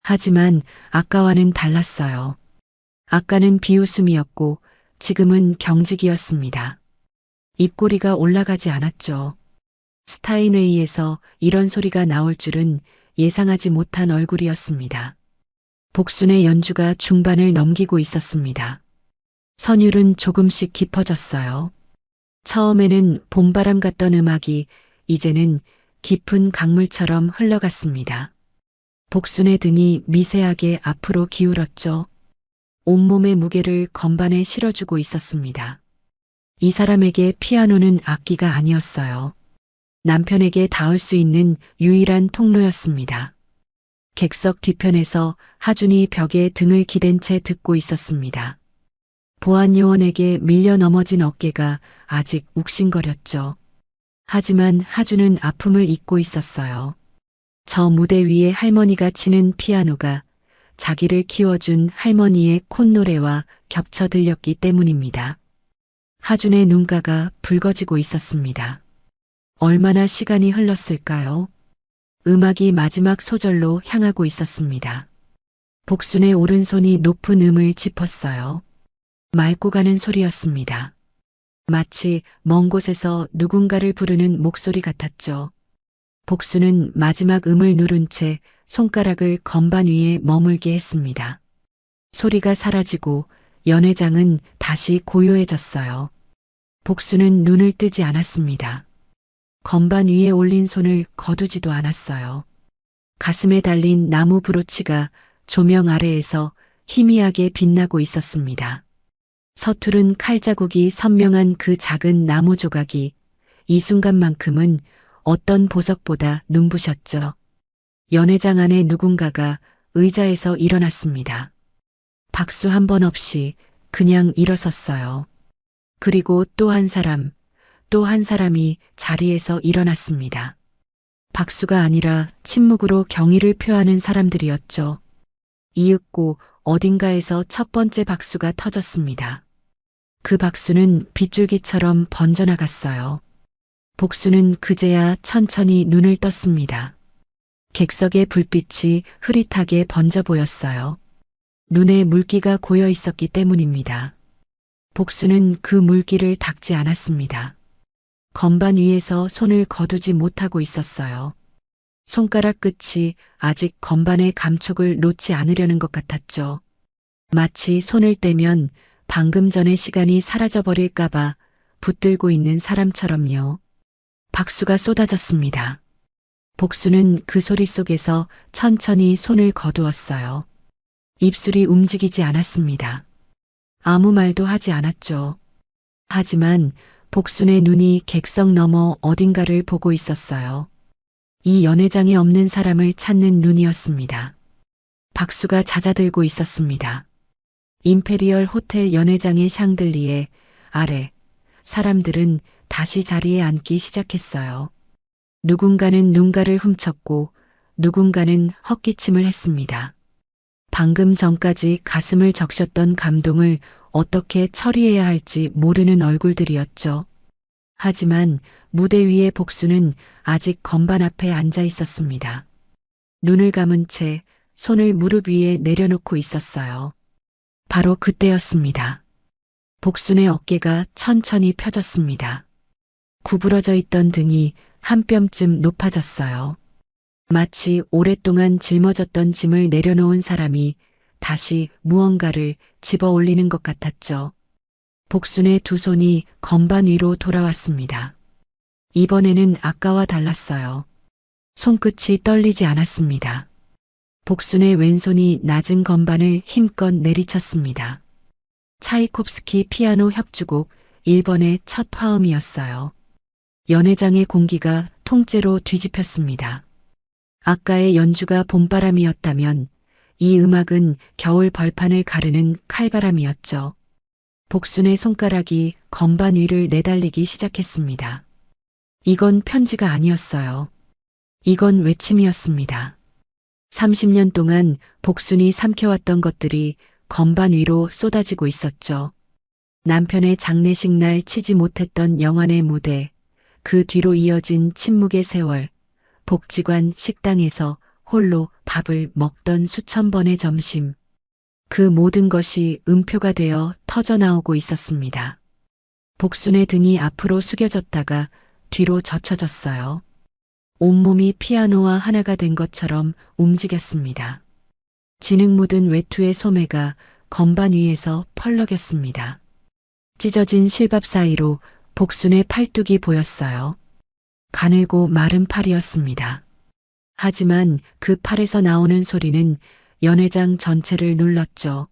하지만 아까와는 달랐어요. 아까는 비웃음이었고 지금은 경직이었습니다. 입꼬리가 올라가지 않았죠. 스타인웨이에서 이런 소리가 나올 줄은 예상하지 못한 얼굴이었습니다. 복순의 연주가 중반을 넘기고 있었습니다. 선율은 조금씩 깊어졌어요. 처음에는 봄바람 같던 음악이 이제는 깊은 강물처럼 흘러갔습니다. 복순의 등이 미세하게 앞으로 기울었죠. 온몸의 무게를 건반에 실어주고 있었습니다. 이 사람에게 피아노는 악기가 아니었어요. 남편에게 닿을 수 있는 유일한 통로였습니다. 객석 뒤편에서 하준이 벽에 등을 기댄 채 듣고 있었습니다. 보안요원에게 밀려 넘어진 어깨가 아직 욱신거렸죠. 하지만 하준은 아픔을 잊고 있었어요. 저 무대 위에 할머니가 치는 피아노가 자기를 키워준 할머니의 콧노래와 겹쳐 들렸기 때문입니다. 하준의 눈가가 붉어지고 있었습니다. 얼마나 시간이 흘렀을까요? 음악이 마지막 소절로 향하고 있었습니다. 복순의 오른손이 높은 음을 짚었어요. 맑고 가는 소리였습니다. 마치 먼 곳에서 누군가를 부르는 목소리 같았죠. 복순은 마지막 음을 누른 채 손가락을 건반 위에 머물게 했습니다. 소리가 사라지고 연회장은 다시 고요해졌어요. 복순은 눈을 뜨지 않았습니다. 건반 위에 올린 손을 거두지도 않았어요. 가슴에 달린 나무 브로치가 조명 아래에서 희미하게 빛나고 있었습니다. 서투른 칼자국이 선명한 그 작은 나무 조각이 이 순간만큼은 어떤 보석보다 눈부셨죠. 연회장 안에 누군가가 의자에서 일어났습니다. 박수 한 번 없이 그냥 일어섰어요. 그리고 또 한 사람, 또 한 사람이 자리에서 일어났습니다. 박수가 아니라 침묵으로 경의를 표하는 사람들이었죠. 이윽고 어딘가에서 첫 번째 박수가 터졌습니다. 그 박수는 빗줄기처럼 번져나갔어요. 복수는 그제야 천천히 눈을 떴습니다. 객석의 불빛이 흐릿하게 번져 보였어요. 눈에 물기가 고여 있었기 때문입니다. 복수는 그 물기를 닦지 않았습니다. 건반 위에서 손을 거두지 못하고 있었어요. 손가락 끝이 아직 건반의 감촉을 놓지 않으려는 것 같았죠. 마치 손을 떼면 방금 전의 시간이 사라져버릴까봐 붙들고 있는 사람처럼요. 박수가 쏟아졌습니다. 복수는 그 소리 속에서 천천히 손을 거두었어요. 입술이 움직이지 않았습니다. 아무 말도 하지 않았죠. 하지만 복순의 눈이 객석 너머 어딘가를 보고 있었어요. 이 연회장에 없는 사람을 찾는 눈이었습니다. 박수가 잦아들고 있었습니다. 임페리얼 호텔 연회장의 샹들리에 아래 사람들은 다시 자리에 앉기 시작했어요. 누군가는 눈가를 훔쳤고 누군가는 헛기침을 했습니다. 방금 전까지 가슴을 적셨던 감동을 어떻게 처리해야 할지 모르는 얼굴들이었죠. 하지만 무대 위의 복수는 아직 건반 앞에 앉아 있었습니다. 눈을 감은 채 손을 무릎 위에 내려놓고 있었어요. 바로 그때였습니다. 복순의 어깨가 천천히 펴졌습니다. 구부러져 있던 등이 한 뼘쯤 높아졌어요. 마치 오랫동안 짊어졌던 짐을 내려놓은 사람이 다시 무언가를 집어 올리는 것 같았죠. 복순의 두 손이 건반 위로 돌아왔습니다. 이번에는 아까와 달랐어요. 손끝이 떨리지 않았습니다. 복순의 왼손이 낮은 건반을 힘껏 내리쳤습니다. 차이콥스키 피아노 협주곡 1번의 첫 화음이었어요. 연회장의 공기가 통째로 뒤집혔습니다. 아까의 연주가 봄바람이었다면 이 음악은 겨울 벌판을 가르는 칼바람이었죠. 복순의 손가락이 건반 위를 내달리기 시작했습니다. 이건 편지가 아니었어요. 이건 외침이었습니다. 30년 동안 복순이 삼켜왔던 것들이 건반 위로 쏟아지고 있었죠. 남편의 장례식 날 치지 못했던 영환의 무대, 그 뒤로 이어진 침묵의 세월, 복지관 식당에서 홀로 밥을 먹던 수천 번의 점심, 그 모든 것이 음표가 되어 터져나오고 있었습니다. 복순의 등이 앞으로 숙여졌다가 뒤로 젖혀졌어요. 온몸이 피아노와 하나가 된 것처럼 움직였습니다. 진흙 묻은 외투의 소매가 건반 위에서 펄럭였습니다. 찢어진 실밥 사이로 복순의 팔뚝이 보였어요. 가늘고 마른 팔이었습니다. 하지만 그 팔에서 나오는 소리는 연회장 전체를 눌렀죠.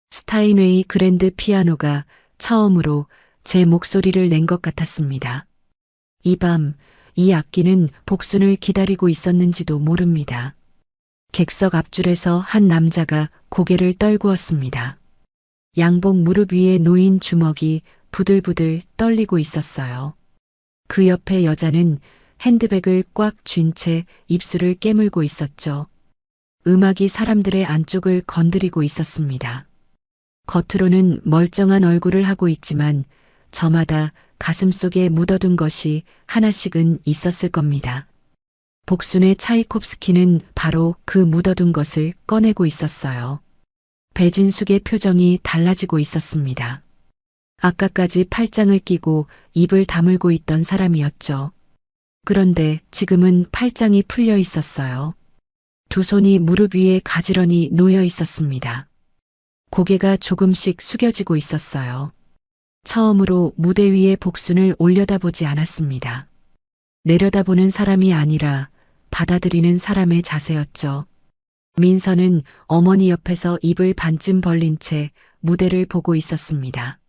스타인웨이 그랜드 피아노가 처음으로 제 목소리를 낸 것 같았습니다. 이 밤, 이 악기는 복순을 기다리고 있었는지도 모릅니다. 객석 앞줄에서 한 남자가 고개를 떨구었습니다. 양복 무릎 위에 놓인 주먹이 부들부들 떨리고 있었어요. 그 옆에 여자는 핸드백을 꽉 쥔 채 입술을 깨물고 있었죠. 음악이 사람들의 안쪽을 건드리고 있었습니다. 겉으로는 멀쩡한 얼굴을 하고 있지만 저마다 가슴 속에 묻어둔 것이 하나씩은 있었을 겁니다. 복순의 차이콥스키는 바로 그 묻어둔 것을 꺼내고 있었어요. 배진숙의 표정이 달라지고 있었습니다. 아까까지 팔짱을 끼고 입을 다물고 있던 사람이었죠. 그런데 지금은 팔짱이 풀려 있었어요. 두 손이 무릎 위에 가지런히 놓여 있었습니다. 고개가 조금씩 숙여지고 있었어요. 처음으로 무대 위에 복순을 올려다보지 않았습니다. 내려다보는 사람이 아니라 받아들이는 사람의 자세였죠. 민서는 어머니 옆에서 입을 반쯤 벌린 채 무대를 보고 있었습니다.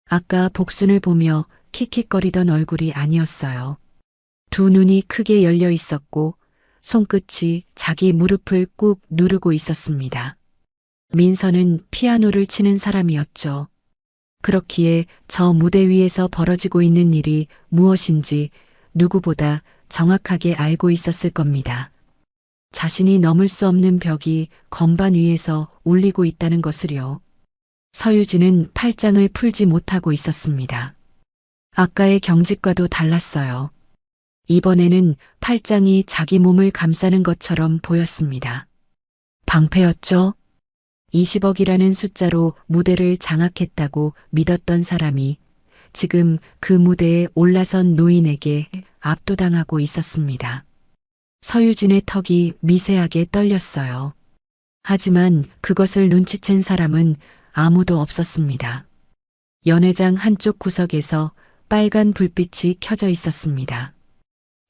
아까 복순을 보며 킥킥거리던 얼굴이 아니었어요. 두 눈이 크게 열려 있었고 손끝이 자기 무릎을 꾹 누르고 있었습니다. 민서는 피아노를 치는 사람이었죠. 그렇기에 저 무대 위에서 벌어지고 있는 일이 무엇인지 누구보다 정확하게 알고 있었을 겁니다. 자신이 넘을 수 없는 벽이 건반 위에서 울리고 있다는 것을요. 서유진은 팔짱을 풀지 못하고 있었습니다. 아까의 경직과도 달랐어요. 이번에는 팔짱이 자기 몸을 감싸는 것처럼 보였습니다. 방패였죠? 20억이라는 숫자로 무대를 장악했다고 믿었던 사람이 지금 그 무대에 올라선 노인에게 압도당하고 있었습니다. 서유진의 턱이 미세하게 떨렸어요. 하지만 그것을 눈치챈 사람은 아무도 없었습니다. 연회장 한쪽 구석에서 빨간 불빛이 켜져 있었습니다.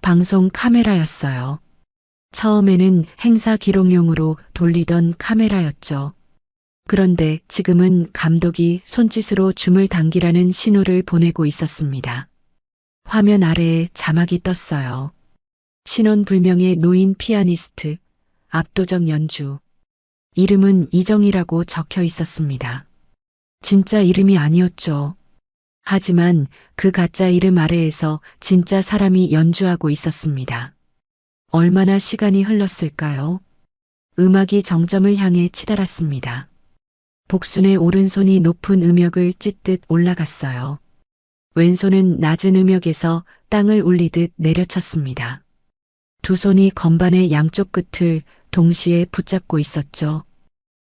방송 카메라였어요. 처음에는 행사 기록용으로 돌리던 카메라였죠. 그런데 지금은 감독이 손짓으로 줌을 당기라는 신호를 보내고 있었습니다. 화면 아래에 자막이 떴어요. 신원불명의 노인 피아니스트, 압도적 연주. 이름은 이정이라고 적혀 있었습니다. 진짜 이름이 아니었죠. 하지만 그 가짜 이름 아래에서 진짜 사람이 연주하고 있었습니다. 얼마나 시간이 흘렀을까요? 음악이 정점을 향해 치달았습니다. 복순의 오른손이 높은 음역을 찢듯 올라갔어요. 왼손은 낮은 음역에서 땅을 울리듯 내려쳤습니다. 두 손이 건반의 양쪽 끝을 동시에 붙잡고 있었죠.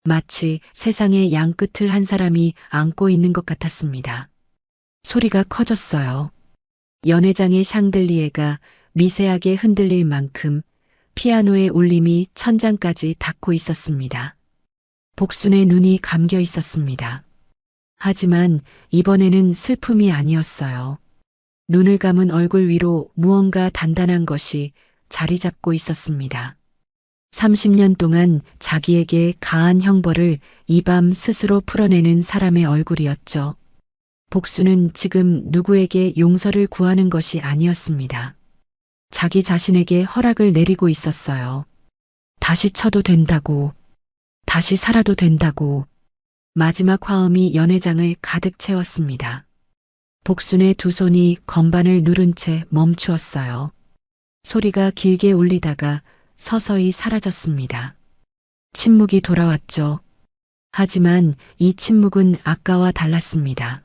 마치 세상의 양 끝을 한 사람이 안고 있는 것 같았습니다. 소리가 커졌어요. 연회장의 샹들리에가 미세하게 흔들릴 만큼 피아노의 울림이 천장까지 닿고 있었습니다. 복순의 눈이 감겨 있었습니다. 하지만 이번에는 슬픔이 아니었어요. 눈을 감은 얼굴 위로 무언가 단단한 것이 자리 잡고 있었습니다. 30년 동안 자기에게 가한 형벌을 이 밤 스스로 풀어내는 사람의 얼굴이었죠. 복수는 지금 누구에게 용서를 구하는 것이 아니었습니다. 자기 자신에게 허락을 내리고 있었어요. 다시 쳐도 된다고, 다시 살아도 된다고. 마지막 화음이 연회장을 가득 채웠습니다. 복순의 두 손이 건반을 누른 채 멈추었어요. 소리가 길게 울리다가 서서히 사라졌습니다. 침묵이 돌아왔죠. 하지만 이 침묵은 아까와 달랐습니다.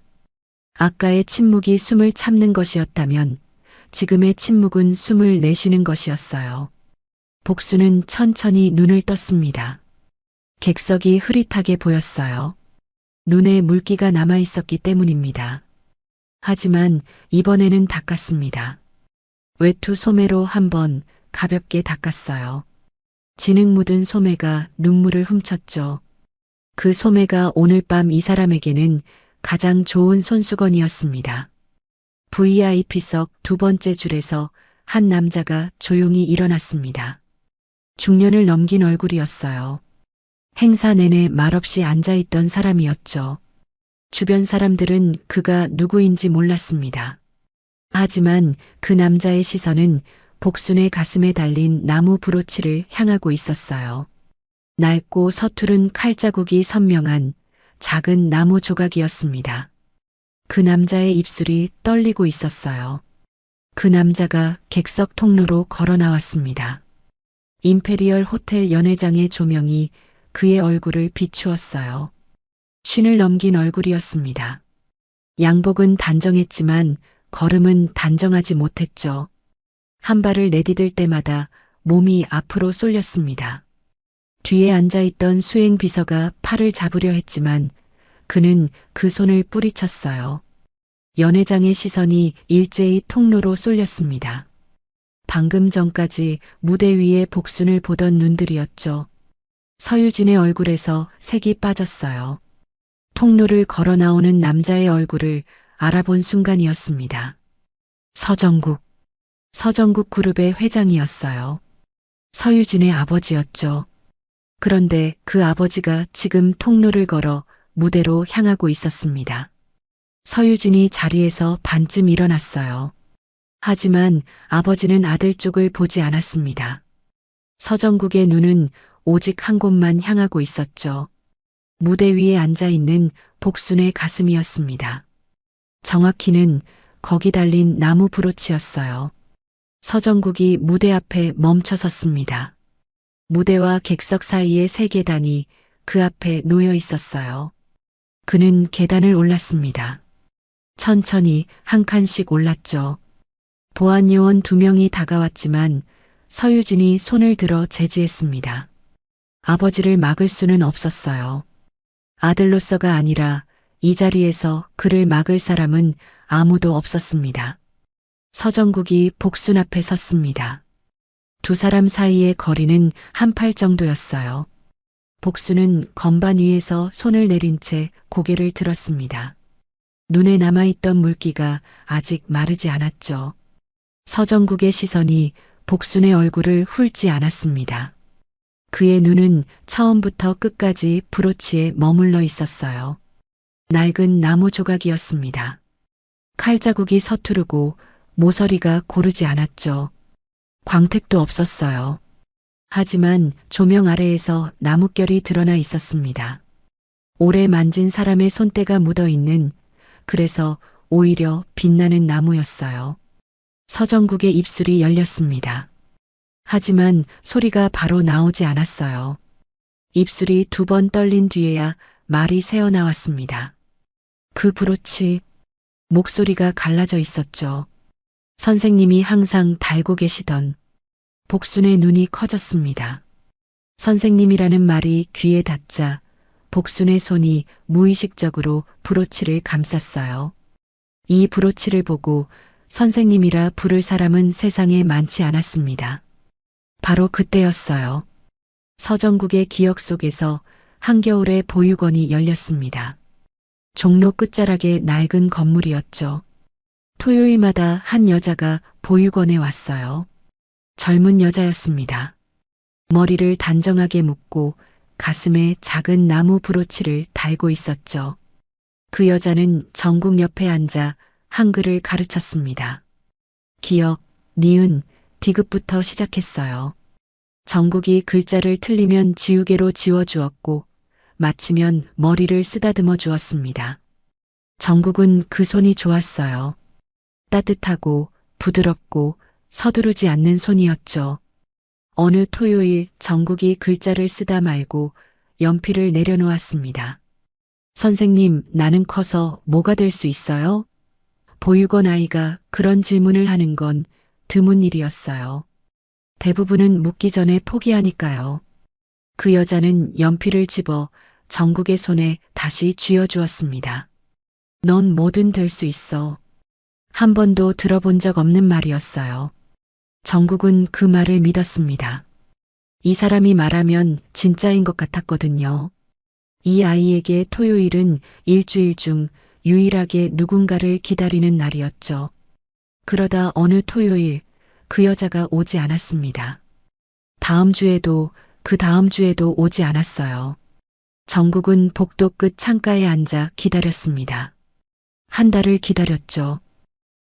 아까의 침묵이 숨을 참는 것이었다면 지금의 침묵은 숨을 내쉬는 것이었어요. 복수는 천천히 눈을 떴습니다. 객석이 흐릿하게 보였어요. 눈에 물기가 남아 있었기 때문입니다. 하지만 이번에는 닦았습니다. 외투 소매로 한번 가볍게 닦았어요. 진흙 묻은 소매가 눈물을 훔쳤죠. 그 소매가 오늘 밤 이 사람에게는 가장 좋은 손수건이었습니다. VIP석 두 번째 줄에서 한 남자가 조용히 일어났습니다. 중년을 넘긴 얼굴이었어요. 행사 내내 말없이 앉아있던 사람이었죠. 주변 사람들은 그가 누구인지 몰랐습니다. 하지만 그 남자의 시선은 복순의 가슴에 달린 나무 브로치를 향하고 있었어요. 낡고 서투른 칼자국이 선명한 작은 나무 조각이었습니다. 그 남자의 입술이 떨리고 있었어요. 그 남자가 객석 통로로 걸어 나왔습니다. 임페리얼 호텔 연회장의 조명이 그의 얼굴을 비추었어요. 쉰을 넘긴 얼굴이었습니다. 양복은 단정했지만 걸음은 단정하지 못했죠. 한 발을 내디딜 때마다 몸이 앞으로 쏠렸습니다. 뒤에 앉아있던 수행 비서가 팔을 잡으려 했지만 그는 그 손을 뿌리쳤어요. 연회장의 시선이 일제히 통로로 쏠렸습니다. 방금 전까지 무대 위에 복순을 보던 눈들이었죠. 서유진의 얼굴에서 색이 빠졌어요. 통로를 걸어 나오는 남자의 얼굴을 알아본 순간이었습니다. 서정국 그룹의 회장이었어요. 서유진의 아버지였죠. 그런데 그 아버지가 지금 통로를 걸어 무대로 향하고 있었습니다. 서유진이 자리에서 반쯤 일어났어요. 하지만 아버지는 아들 쪽을 보지 않았습니다. 서정국의 눈은 오직 한 곳만 향하고 있었죠. 무대 위에 앉아있는 복순의 가슴이었습니다. 정확히는 거기 달린 나무 브로치였어요. 서정국이 무대 앞에 멈춰 섰습니다. 무대와 객석 사이의 세 계단이 그 앞에 놓여 있었어요. 그는 계단을 올랐습니다. 천천히 한 칸씩 올랐죠. 보안 요원 2명이 다가왔지만 서유진이 손을 들어 제지했습니다. 아버지를 막을 수는 없었어요. 아들로서가 아니라 이 자리에서 그를 막을 사람은 아무도 없었습니다. 서정국이 복순 앞에 섰습니다. 두 사람 사이의 거리는 한 팔 정도였어요. 복순은 건반 위에서 손을 내린 채 고개를 들었습니다. 눈에 남아있던 물기가 아직 마르지 않았죠. 서정국의 시선이 복순의 얼굴을 훑지 않았습니다. 그의 눈은 처음부터 끝까지 브로치에 머물러 있었어요. 낡은 나무 조각이었습니다. 칼자국이 서투르고 모서리가 고르지 않았죠. 광택도 없었어요. 하지만 조명 아래에서 나뭇결이 드러나 있었습니다. 오래 만진 사람의 손때가 묻어있는, 그래서 오히려 빛나는 나무였어요. 서정국의 입술이 열렸습니다. 하지만 소리가 바로 나오지 않았어요. 입술이 2번 떨린 뒤에야 말이 새어나왔습니다. 그 브로치, 목소리가 갈라져 있었죠. 선생님이 항상 달고 계시던. 복순의 눈이 커졌습니다. 선생님이라는 말이 귀에 닿자 복순의 손이 무의식적으로 브로치를 감쌌어요. 이 브로치를 보고 선생님이라 부를 사람은 세상에 많지 않았습니다. 바로 그때였어요. 서정국의 기억 속에서 한겨울의 보육원이 열렸습니다. 종로 끝자락의 낡은 건물이었죠. 토요일마다 한 여자가 보육원에 왔어요. 젊은 여자였습니다. 머리를 단정하게 묶고 가슴에 작은 나무 브로치를 달고 있었죠. 그 여자는 정국 옆에 앉아 한글을 가르쳤습니다. 기역, 니은, 디귿부터 시작했어요. 정국이 글자를 틀리면 지우개로 지워주었고 마치면 머리를 쓰다듬어 주었습니다. 정국은 그 손이 좋았어요. 따뜻하고 부드럽고 서두르지 않는 손이었죠. 어느 토요일 정국이 글자를 쓰다 말고 연필을 내려놓았습니다. 선생님, 나는 커서 뭐가 될 수 있어요? 보육원 아이가 그런 질문을 하는 건 드문 일이었어요. 대부분은 묻기 전에 포기하니까요. 그 여자는 연필을 집어 정국의 손에 다시 쥐어주었습니다. 넌 뭐든 될 수 있어. 한 번도 들어본 적 없는 말이었어요. 정국은 그 말을 믿었습니다. 이 사람이 말하면 진짜인 것 같았거든요. 이 아이에게 토요일은 일주일 중 유일하게 누군가를 기다리는 날이었죠. 그러다 어느 토요일 그 여자가 오지 않았습니다. 다음 주에도 그 다음 주에도 오지 않았어요. 정국은 복도 끝 창가에 앉아 기다렸습니다. 한 달을 기다렸죠.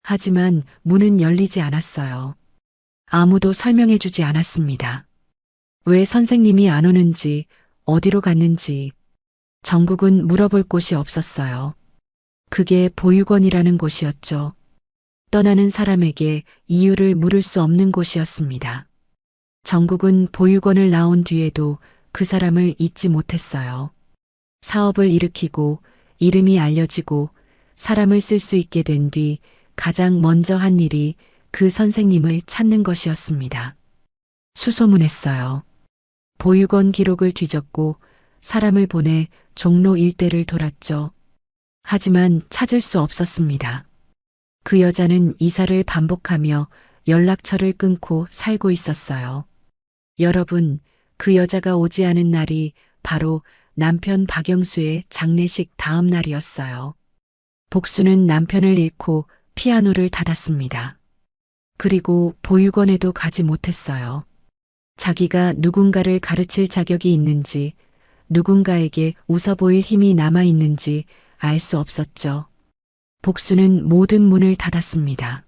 하지만 문은 열리지 않았어요. 아무도 설명해 주지 않았습니다. 왜 선생님이 안 오는지, 어디로 갔는지 정국은 물어볼 곳이 없었어요. 그게 보육원이라는 곳이었죠. 떠나는 사람에게 이유를 물을 수 없는 곳이었습니다. 정국은 보육원을 나온 뒤에도 그 사람을 잊지 못했어요. 사업을 일으키고 이름이 알려지고 사람을 쓸 수 있게 된 뒤 가장 먼저 한 일이 그 선생님을 찾는 것이었습니다. 수소문했어요. 보육원 기록을 뒤졌고 사람을 보내 종로 일대를 돌았죠. 하지만 찾을 수 없었습니다. 그 여자는 이사를 반복하며 연락처를 끊고 살고 있었어요. 여러분, 그 여자가 오지 않은 날이 바로 남편 박영수의 장례식 다음 날이었어요. 복수는 남편을 잃고 피아노를 닫았습니다. 그리고 보육원에도 가지 못했어요. 자기가 누군가를 가르칠 자격이 있는지, 누군가에게 웃어 보일 힘이 남아 있는지 알 수 없었죠. 복수는 모든 문을 닫았습니다.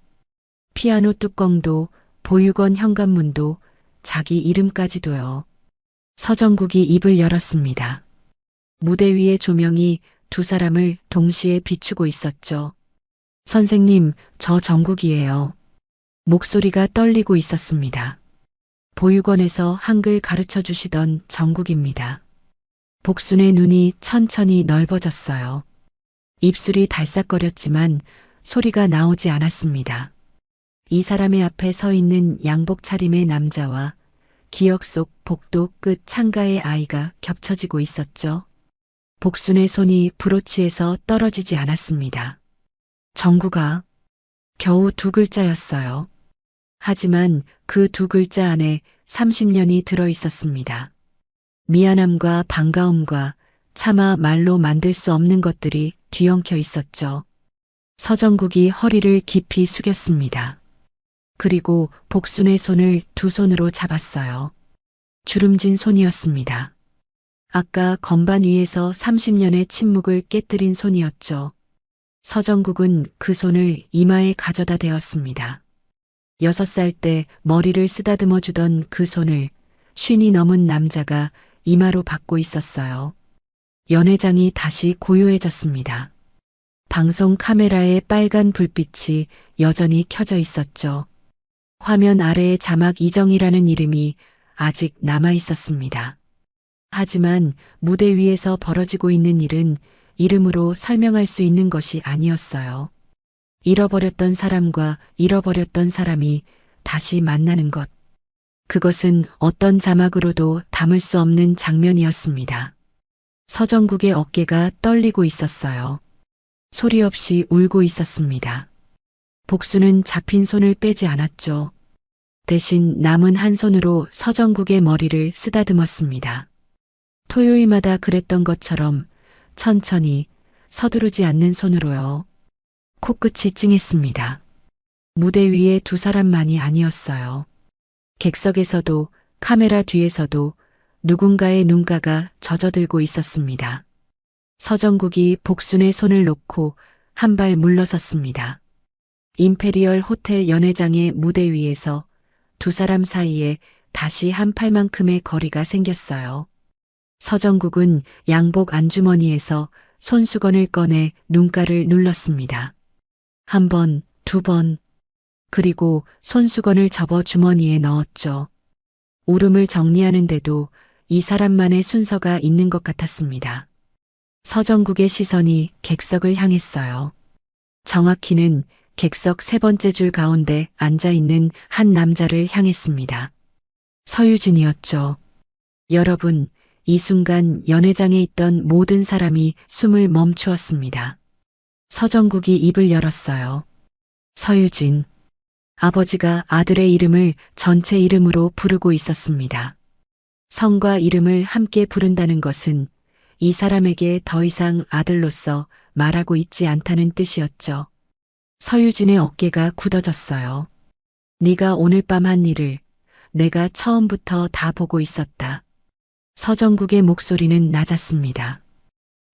피아노 뚜껑도, 보육원 현관문도, 자기 이름까지도요. 서정국이 입을 열었습니다. 무대 위의 조명이 두 사람을 동시에 비추고 있었죠. 선생님, 저 정국이에요. 목소리가 떨리고 있었습니다. 보육원에서 한글 가르쳐 주시던 정국입니다. 복순의 눈이 천천히 넓어졌어요. 입술이 달싹거렸지만 소리가 나오지 않았습니다. 이 사람의 앞에 서 있는 양복 차림의 남자와 기억 속 복도 끝 창가의 아이가 겹쳐지고 있었죠. 복순의 손이 브로치에서 떨어지지 않았습니다. 정국아, 겨우 두 글자였어요. 하지만 그 두 글자 안에 30년이 들어 있었습니다. 미안함과 반가움과 차마 말로 만들 수 없는 것들이 뒤엉켜 있었죠. 서정국이 허리를 깊이 숙였습니다. 그리고 복순의 손을 두 손으로 잡았어요. 주름진 손이었습니다. 아까 건반 위에서 30년의 침묵을 깨뜨린 손이었죠. 서정국은 그 손을 이마에 가져다 대었습니다. 6살 때 머리를 쓰다듬어 주던 그 손을 50이 넘은 남자가 이마로 받고 있었어요. 연회장이 다시 고요해졌습니다. 방송 카메라의 빨간 불빛이 여전히 켜져 있었죠. 화면 아래에 자막 이정이라는 이름이 아직 남아 있었습니다. 하지만 무대 위에서 벌어지고 있는 일은 이름으로 설명할 수 있는 것이 아니었어요. 잃어버렸던 사람과 잃어버렸던 사람이 다시 만나는 것. 그것은 어떤 자막으로도 담을 수 없는 장면이었습니다. 서정국의 어깨가 떨리고 있었어요. 소리 없이 울고 있었습니다. 복수는 잡힌 손을 빼지 않았죠. 대신 남은 한 손으로 서정국의 머리를 쓰다듬었습니다. 토요일마다 그랬던 것처럼 천천히 서두르지 않는 손으로요. 코끝이 찡했습니다. 무대 위에 두 사람만이 아니었어요. 객석에서도 카메라 뒤에서도 누군가의 눈가가 젖어들고 있었습니다. 서정국이 복순의 손을 놓고 한 발 물러섰습니다. 임페리얼 호텔 연회장의 무대 위에서 두 사람 사이에 다시 한 팔만큼의 거리가 생겼어요. 서정국은 양복 안주머니에서 손수건을 꺼내 눈가를 눌렀습니다. 한 번, 두 번, 그리고 손수건을 접어 주머니에 넣었죠. 울음을 정리하는데도 이 사람만의 순서가 있는 것 같았습니다. 서정국의 시선이 객석을 향했어요. 정확히는 객석 세 번째 줄 가운데 앉아있는 한 남자를 향했습니다. 서유진이었죠. 여러분, 이 순간 연회장에 있던 모든 사람이 숨을 멈추었습니다. 서정국이 입을 열었어요. 서유진. 아버지가 아들의 이름을 전체 이름으로 부르고 있었습니다. 성과 이름을 함께 부른다는 것은 이 사람에게 더 이상 아들로서 말하고 있지 않다는 뜻이었죠. 서유진의 어깨가 굳어졌어요. 네가 오늘 밤 한 일을 내가 처음부터 다 보고 있었다. 서정국의 목소리는 낮았습니다.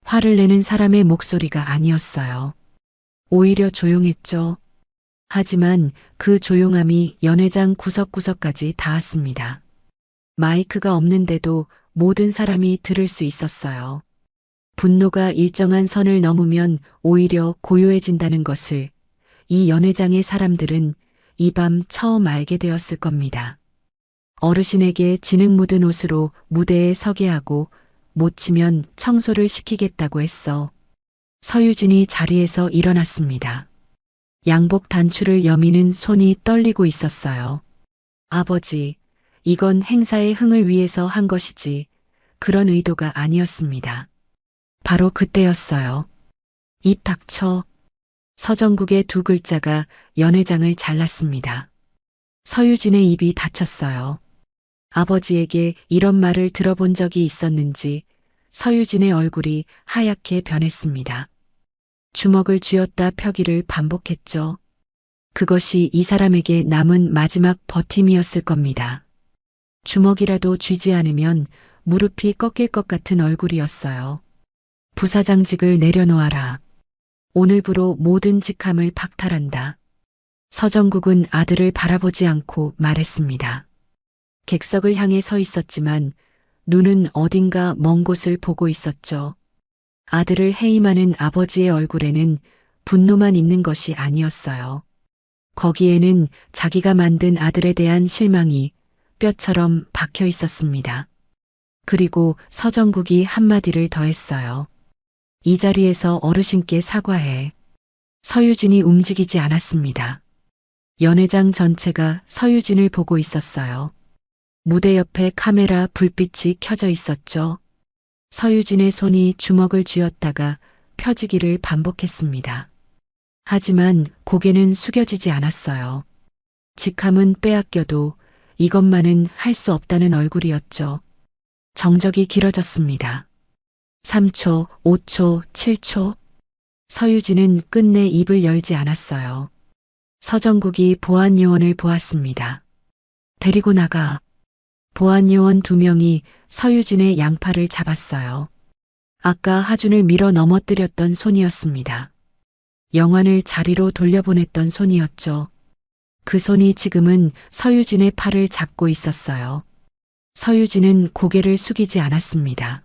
화를 내는 사람의 목소리가 아니었어요. 오히려 조용했죠. 하지만 그 조용함이 연회장 구석구석까지 닿았습니다. 마이크가 없는데도 모든 사람이 들을 수 있었어요. 분노가 일정한 선을 넘으면 오히려 고요해진다는 것을 이 연회장의 사람들은 이 밤 처음 알게 되었을 겁니다. 어르신에게 진흙 묻은 옷으로 무대에 서게 하고 못 치면 청소를 시키겠다고 했어. 서유진이 자리에서 일어났습니다. 양복 단추를 여미는 손이 떨리고 있었어요. 아버지, 이건 행사의 흥을 위해서 한 것이지 그런 의도가 아니었습니다. 바로 그때였어요. 입 닥쳐. 서정국의 두 글자가 연회장을 잘랐습니다. 서유진의 입이 닫혔어요. 아버지에게 이런 말을 들어본 적이 있었는지 서유진의 얼굴이 하얗게 변했습니다. 주먹을 쥐었다 펴기를 반복했죠. 그것이 이 사람에게 남은 마지막 버팀이었을 겁니다. 주먹이라도 쥐지 않으면 무릎이 꺾일 것 같은 얼굴이었어요. 부사장직을 내려놓아라. 오늘부로 모든 직함을 박탈한다. 서정국은 아들을 바라보지 않고 말했습니다. 객석을 향해 서 있었지만 눈은 어딘가 먼 곳을 보고 있었죠. 아들을 해임하는 아버지의 얼굴에는 분노만 있는 것이 아니었어요. 거기에는 자기가 만든 아들에 대한 실망이 뼈처럼 박혀 있었습니다. 그리고 서정국이 한마디를 더했어요. 이 자리에서 어르신께 사과해. 서유진이 움직이지 않았습니다. 연회장 전체가 서유진을 보고 있었어요. 무대 옆에 카메라 불빛이 켜져 있었죠. 서유진의 손이 주먹을 쥐었다가 펴지기를 반복했습니다. 하지만 고개는 숙여지지 않았어요. 직함은 빼앗겨도 이것만은 할 수 없다는 얼굴이었죠. 정적이 길어졌습니다. 3초, 5초, 7초. 서유진은 끝내 입을 열지 않았어요. 서정국이 보안요원을 보았습니다. 데리고 나가. 보안요원 2명이 서유진의 양팔을 잡았어요. 아까 하준을 밀어 넘어뜨렸던 손이었습니다. 영환을 자리로 돌려보냈던 손이었죠. 그 손이 지금은 서유진의 팔을 잡고 있었어요. 서유진은 고개를 숙이지 않았습니다.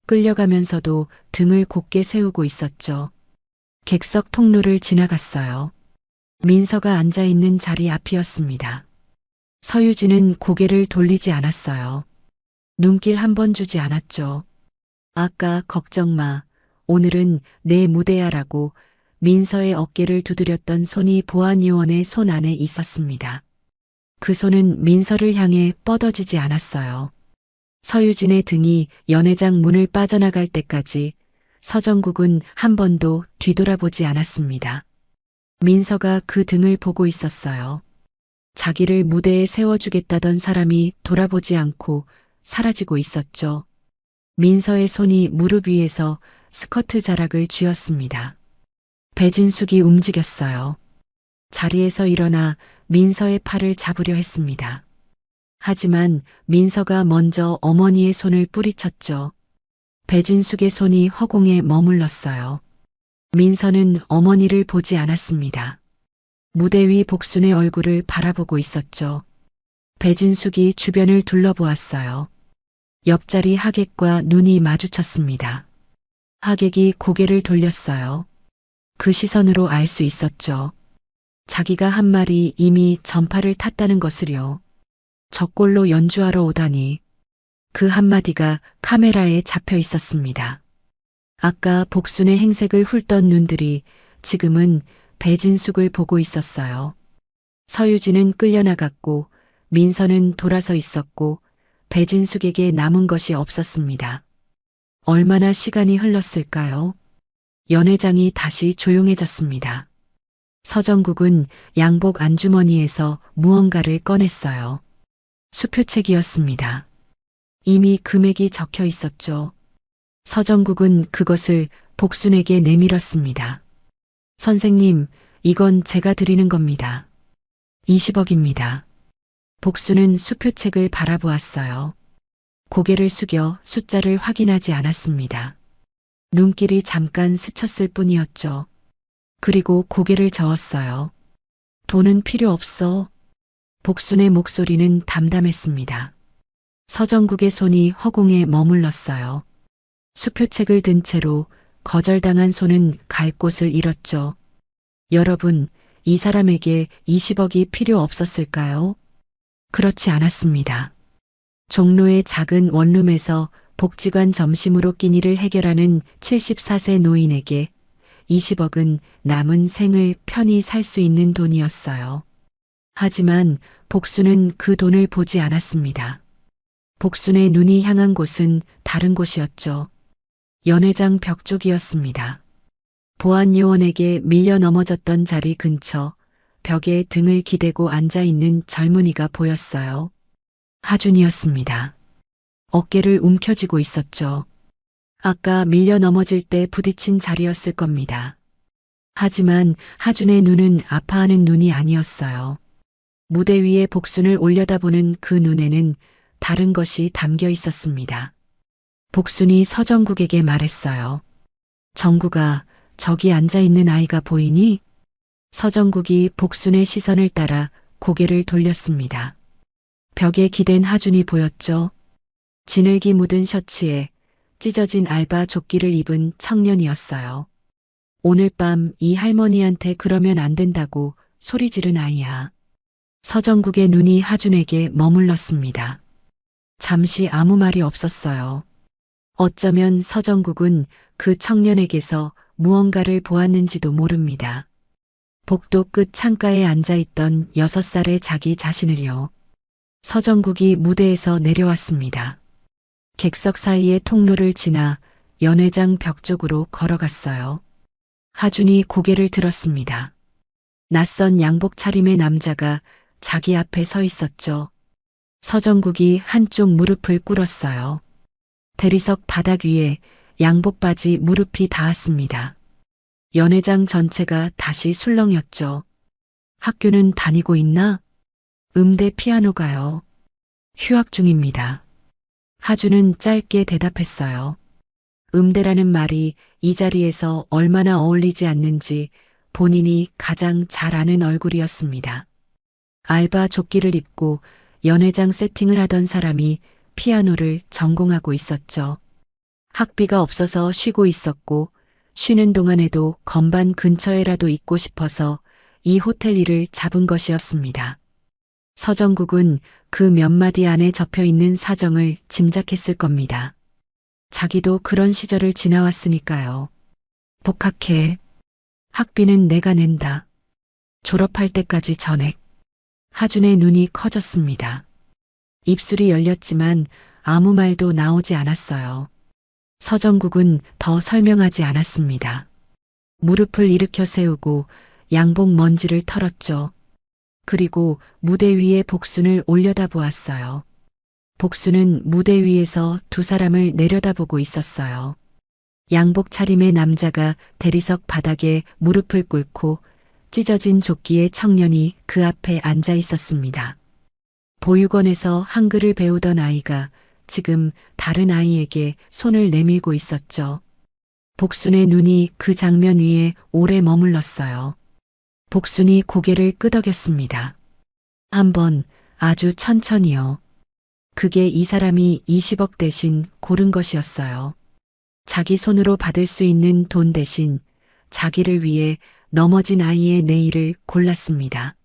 끌려가면서도 등을 곧게 세우고 있었죠. 객석 통로를 지나갔어요. 민서가 앉아있는 자리 앞이었습니다. 서유진은 고개를 돌리지 않았어요. 눈길 한 번 주지 않았죠. 아까 걱정 마. 오늘은 내 무대야라고 민서의 어깨를 두드렸던 손이 보안요원의 손 안에 있었습니다. 그 손은 민서를 향해 뻗어지지 않았어요. 서유진의 등이 연회장 문을 빠져나갈 때까지 서정국은 한 번도 뒤돌아보지 않았습니다. 민서가 그 등을 보고 있었어요. 자기를 무대에 세워주겠다던 사람이 돌아보지 않고 사라지고 있었죠. 민서의 손이 무릎 위에서 스커트 자락을 쥐었습니다. 배진숙이 움직였어요. 자리에서 일어나 민서의 팔을 잡으려 했습니다. 하지만 민서가 먼저 어머니의 손을 뿌리쳤죠. 배진숙의 손이 허공에 머물렀어요. 민서는 어머니를 보지 않았습니다. 무대 위 복순의 얼굴을 바라보고 있었죠. 배진숙이 주변을 둘러보았어요. 옆자리 하객과 눈이 마주쳤습니다. 하객이 고개를 돌렸어요. 그 시선으로 알 수 있었죠. 자기가 한 말이 이미 전파를 탔다는 것을요. 저꼴로 연주하러 오다니. 그 한마디가 카메라에 잡혀 있었습니다. 아까 복순의 행색을 훑던 눈들이 지금은 배진숙을 보고 있었어요. 서유진은 끌려나갔고 민서는 돌아서 있었고 배진숙에게 남은 것이 없었습니다. 얼마나 시간이 흘렀을까요? 연회장이 다시 조용해졌습니다. 서정국은 양복 안주머니에서 무언가를 꺼냈어요. 수표책이었습니다. 이미 금액이 적혀 있었죠. 서정국은 그것을 복순에게 내밀었습니다. 선생님, 이건 제가 드리는 겁니다. 20억입니다. 복순은 수표책을 바라보았어요. 고개를 숙여 숫자를 확인하지 않았습니다. 눈길이 잠깐 스쳤을 뿐이었죠. 그리고 고개를 저었어요. 돈은 필요 없어. 복순의 목소리는 담담했습니다. 서정국의 손이 허공에 머물렀어요. 수표책을 든 채로 거절당한 손은 갈 곳을 잃었죠. 여러분, 이 사람에게 20억이 필요 없었을까요? 그렇지 않았습니다. 종로의 작은 원룸에서 복지관 점심으로 끼니를 해결하는 74세 노인에게 20억은 남은 생을 편히 살 수 있는 돈이었어요. 하지만 복순은 그 돈을 보지 않았습니다. 복순의 눈이 향한 곳은 다른 곳이었죠. 연회장 벽 쪽이었습니다. 보안 요원에게 밀려 넘어졌던 자리 근처 벽에 등을 기대고 앉아있는 젊은이가 보였어요. 하준이었습니다. 어깨를 움켜쥐고 있었죠. 아까 밀려 넘어질 때 부딪힌 자리였을 겁니다. 하지만 하준의 눈은 아파하는 눈이 아니었어요. 무대 위에 복순을 올려다보는 그 눈에는 다른 것이 담겨 있었습니다. 복순이 서정국에게 말했어요. 정국아, 저기 앉아있는 아이가 보이니? 서정국이 복순의 시선을 따라 고개를 돌렸습니다. 벽에 기댄 하준이 보였죠. 진흙이 묻은 셔츠에 찢어진 알바 조끼를 입은 청년이었어요. 오늘 밤 이 할머니한테 그러면 안 된다고 소리 지른 아이야. 서정국의 눈이 하준에게 머물렀습니다. 잠시 아무 말이 없었어요. 어쩌면 서정국은 그 청년에게서 무언가를 보았는지도 모릅니다. 복도 끝 창가에 앉아있던 6살의 자기 자신을요. 서정국이 무대에서 내려왔습니다. 객석 사이의 통로를 지나 연회장 벽 쪽으로 걸어갔어요. 하준이 고개를 들었습니다. 낯선 양복 차림의 남자가 자기 앞에 서 있었죠. 서정국이 한쪽 무릎을 꿇었어요. 대리석 바닥 위에 양복 바지 무릎이 닿았습니다. 연회장 전체가 다시 술렁였죠. 학교는 다니고 있나? 음대 피아노가요. 휴학 중입니다. 하준은 짧게 대답했어요. 음대라는 말이 이 자리에서 얼마나 어울리지 않는지 본인이 가장 잘 아는 얼굴이었습니다. 알바 조끼를 입고 연회장 세팅을 하던 사람이 피아노를 전공하고 있었죠. 학비가 없어서 쉬고 있었고 쉬는 동안에도 건반 근처에라도 있고 싶어서 이 호텔 일을 잡은 것이었습니다. 서정국은 그 몇 마디 안에 적혀 있는 사정을 짐작했을 겁니다. 자기도 그런 시절을 지나왔으니까요. 복학해. 학비는 내가 낸다. 졸업할 때까지 전액. 하준의 눈이 커졌습니다. 입술이 열렸지만 아무 말도 나오지 않았어요. 서정국은 더 설명하지 않았습니다. 무릎을 일으켜 세우고 양복 먼지를 털었죠. 그리고 무대 위에 복순을 올려다보았어요. 복순은 무대 위에서 두 사람을 내려다보고 있었어요. 양복 차림의 남자가 대리석 바닥에 무릎을 꿇고 찢어진 조끼의 청년이 그 앞에 앉아 있었습니다. 보육원에서 한글을 배우던 아이가 지금 다른 아이에게 손을 내밀고 있었죠. 복순의 눈이 그 장면 위에 오래 머물렀어요. 복순이 고개를 끄덕였습니다. 한번 아주 천천히요. 그게 이 사람이 20억 대신 고른 것이었어요. 자기 손으로 받을 수 있는 돈 대신 자기를 위해 넘어진 아이의 내일을 골랐습니다.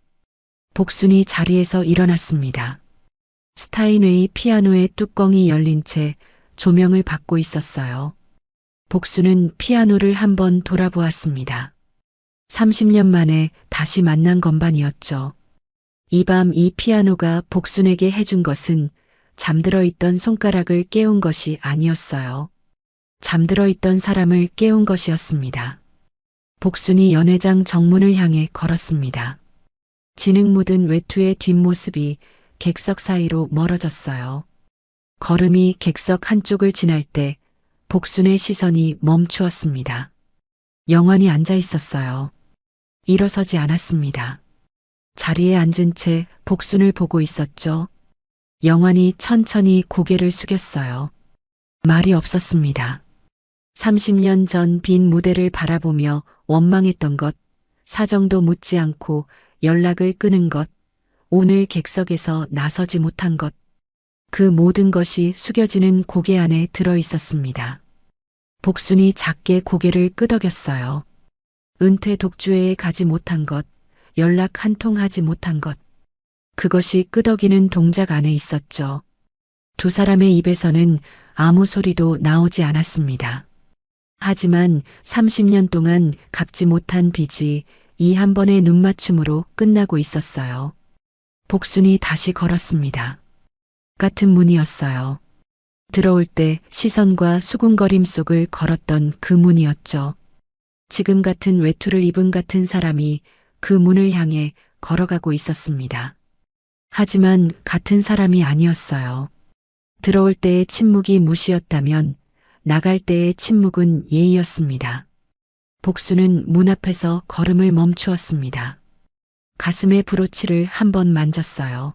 복순이 자리에서 일어났습니다. 스타인웨이 피아노의 뚜껑이 열린 채 조명을 받고 있었어요. 복순은 피아노를 한번 돌아보았습니다. 30년 만에 다시 만난 건반이었죠. 이 밤 이 피아노가 복순에게 해준 것은 잠들어 있던 손가락을 깨운 것이 아니었어요. 잠들어 있던 사람을 깨운 것이었습니다. 복순이 연회장 정문을 향해 걸었습니다. 진흙 묻은 외투의 뒷모습이 객석 사이로 멀어졌어요. 걸음이 객석 한쪽을 지날 때 복순의 시선이 멈추었습니다. 영환이 앉아 있었어요. 일어서지 않았습니다. 자리에 앉은 채 복순을 보고 있었죠. 영환이 천천히 고개를 숙였어요. 말이 없었습니다. 30년 전 빈 무대를 바라보며 원망했던 것, 사정도 묻지 않고 연락을 끊은 것, 오늘 객석에서 나서지 못한 것, 그 모든 것이 숙여지는 고개 안에 들어 있었습니다. 복순이 작게 고개를 끄덕였어요. 은퇴 독주회에 가지 못한 것, 연락 한 통 하지 못한 것, 그것이 끄덕이는 동작 안에 있었죠. 두 사람의 입에서는 아무 소리도 나오지 않았습니다. 하지만 30년 동안 갚지 못한 빚이 이 한 번의 눈맞춤으로 끝나고 있었어요. 복순이 다시 걸었습니다. 같은 문이었어요. 들어올 때 시선과 수군거림 속을 걸었던 그 문이었죠. 지금 같은 외투를 입은 같은 사람이 그 문을 향해 걸어가고 있었습니다. 하지만 같은 사람이 아니었어요. 들어올 때의 침묵이 무시였다면 나갈 때의 침묵은 예의였습니다. 복수는 문 앞에서 걸음을 멈추었습니다. 가슴의 브로치를 한번 만졌어요.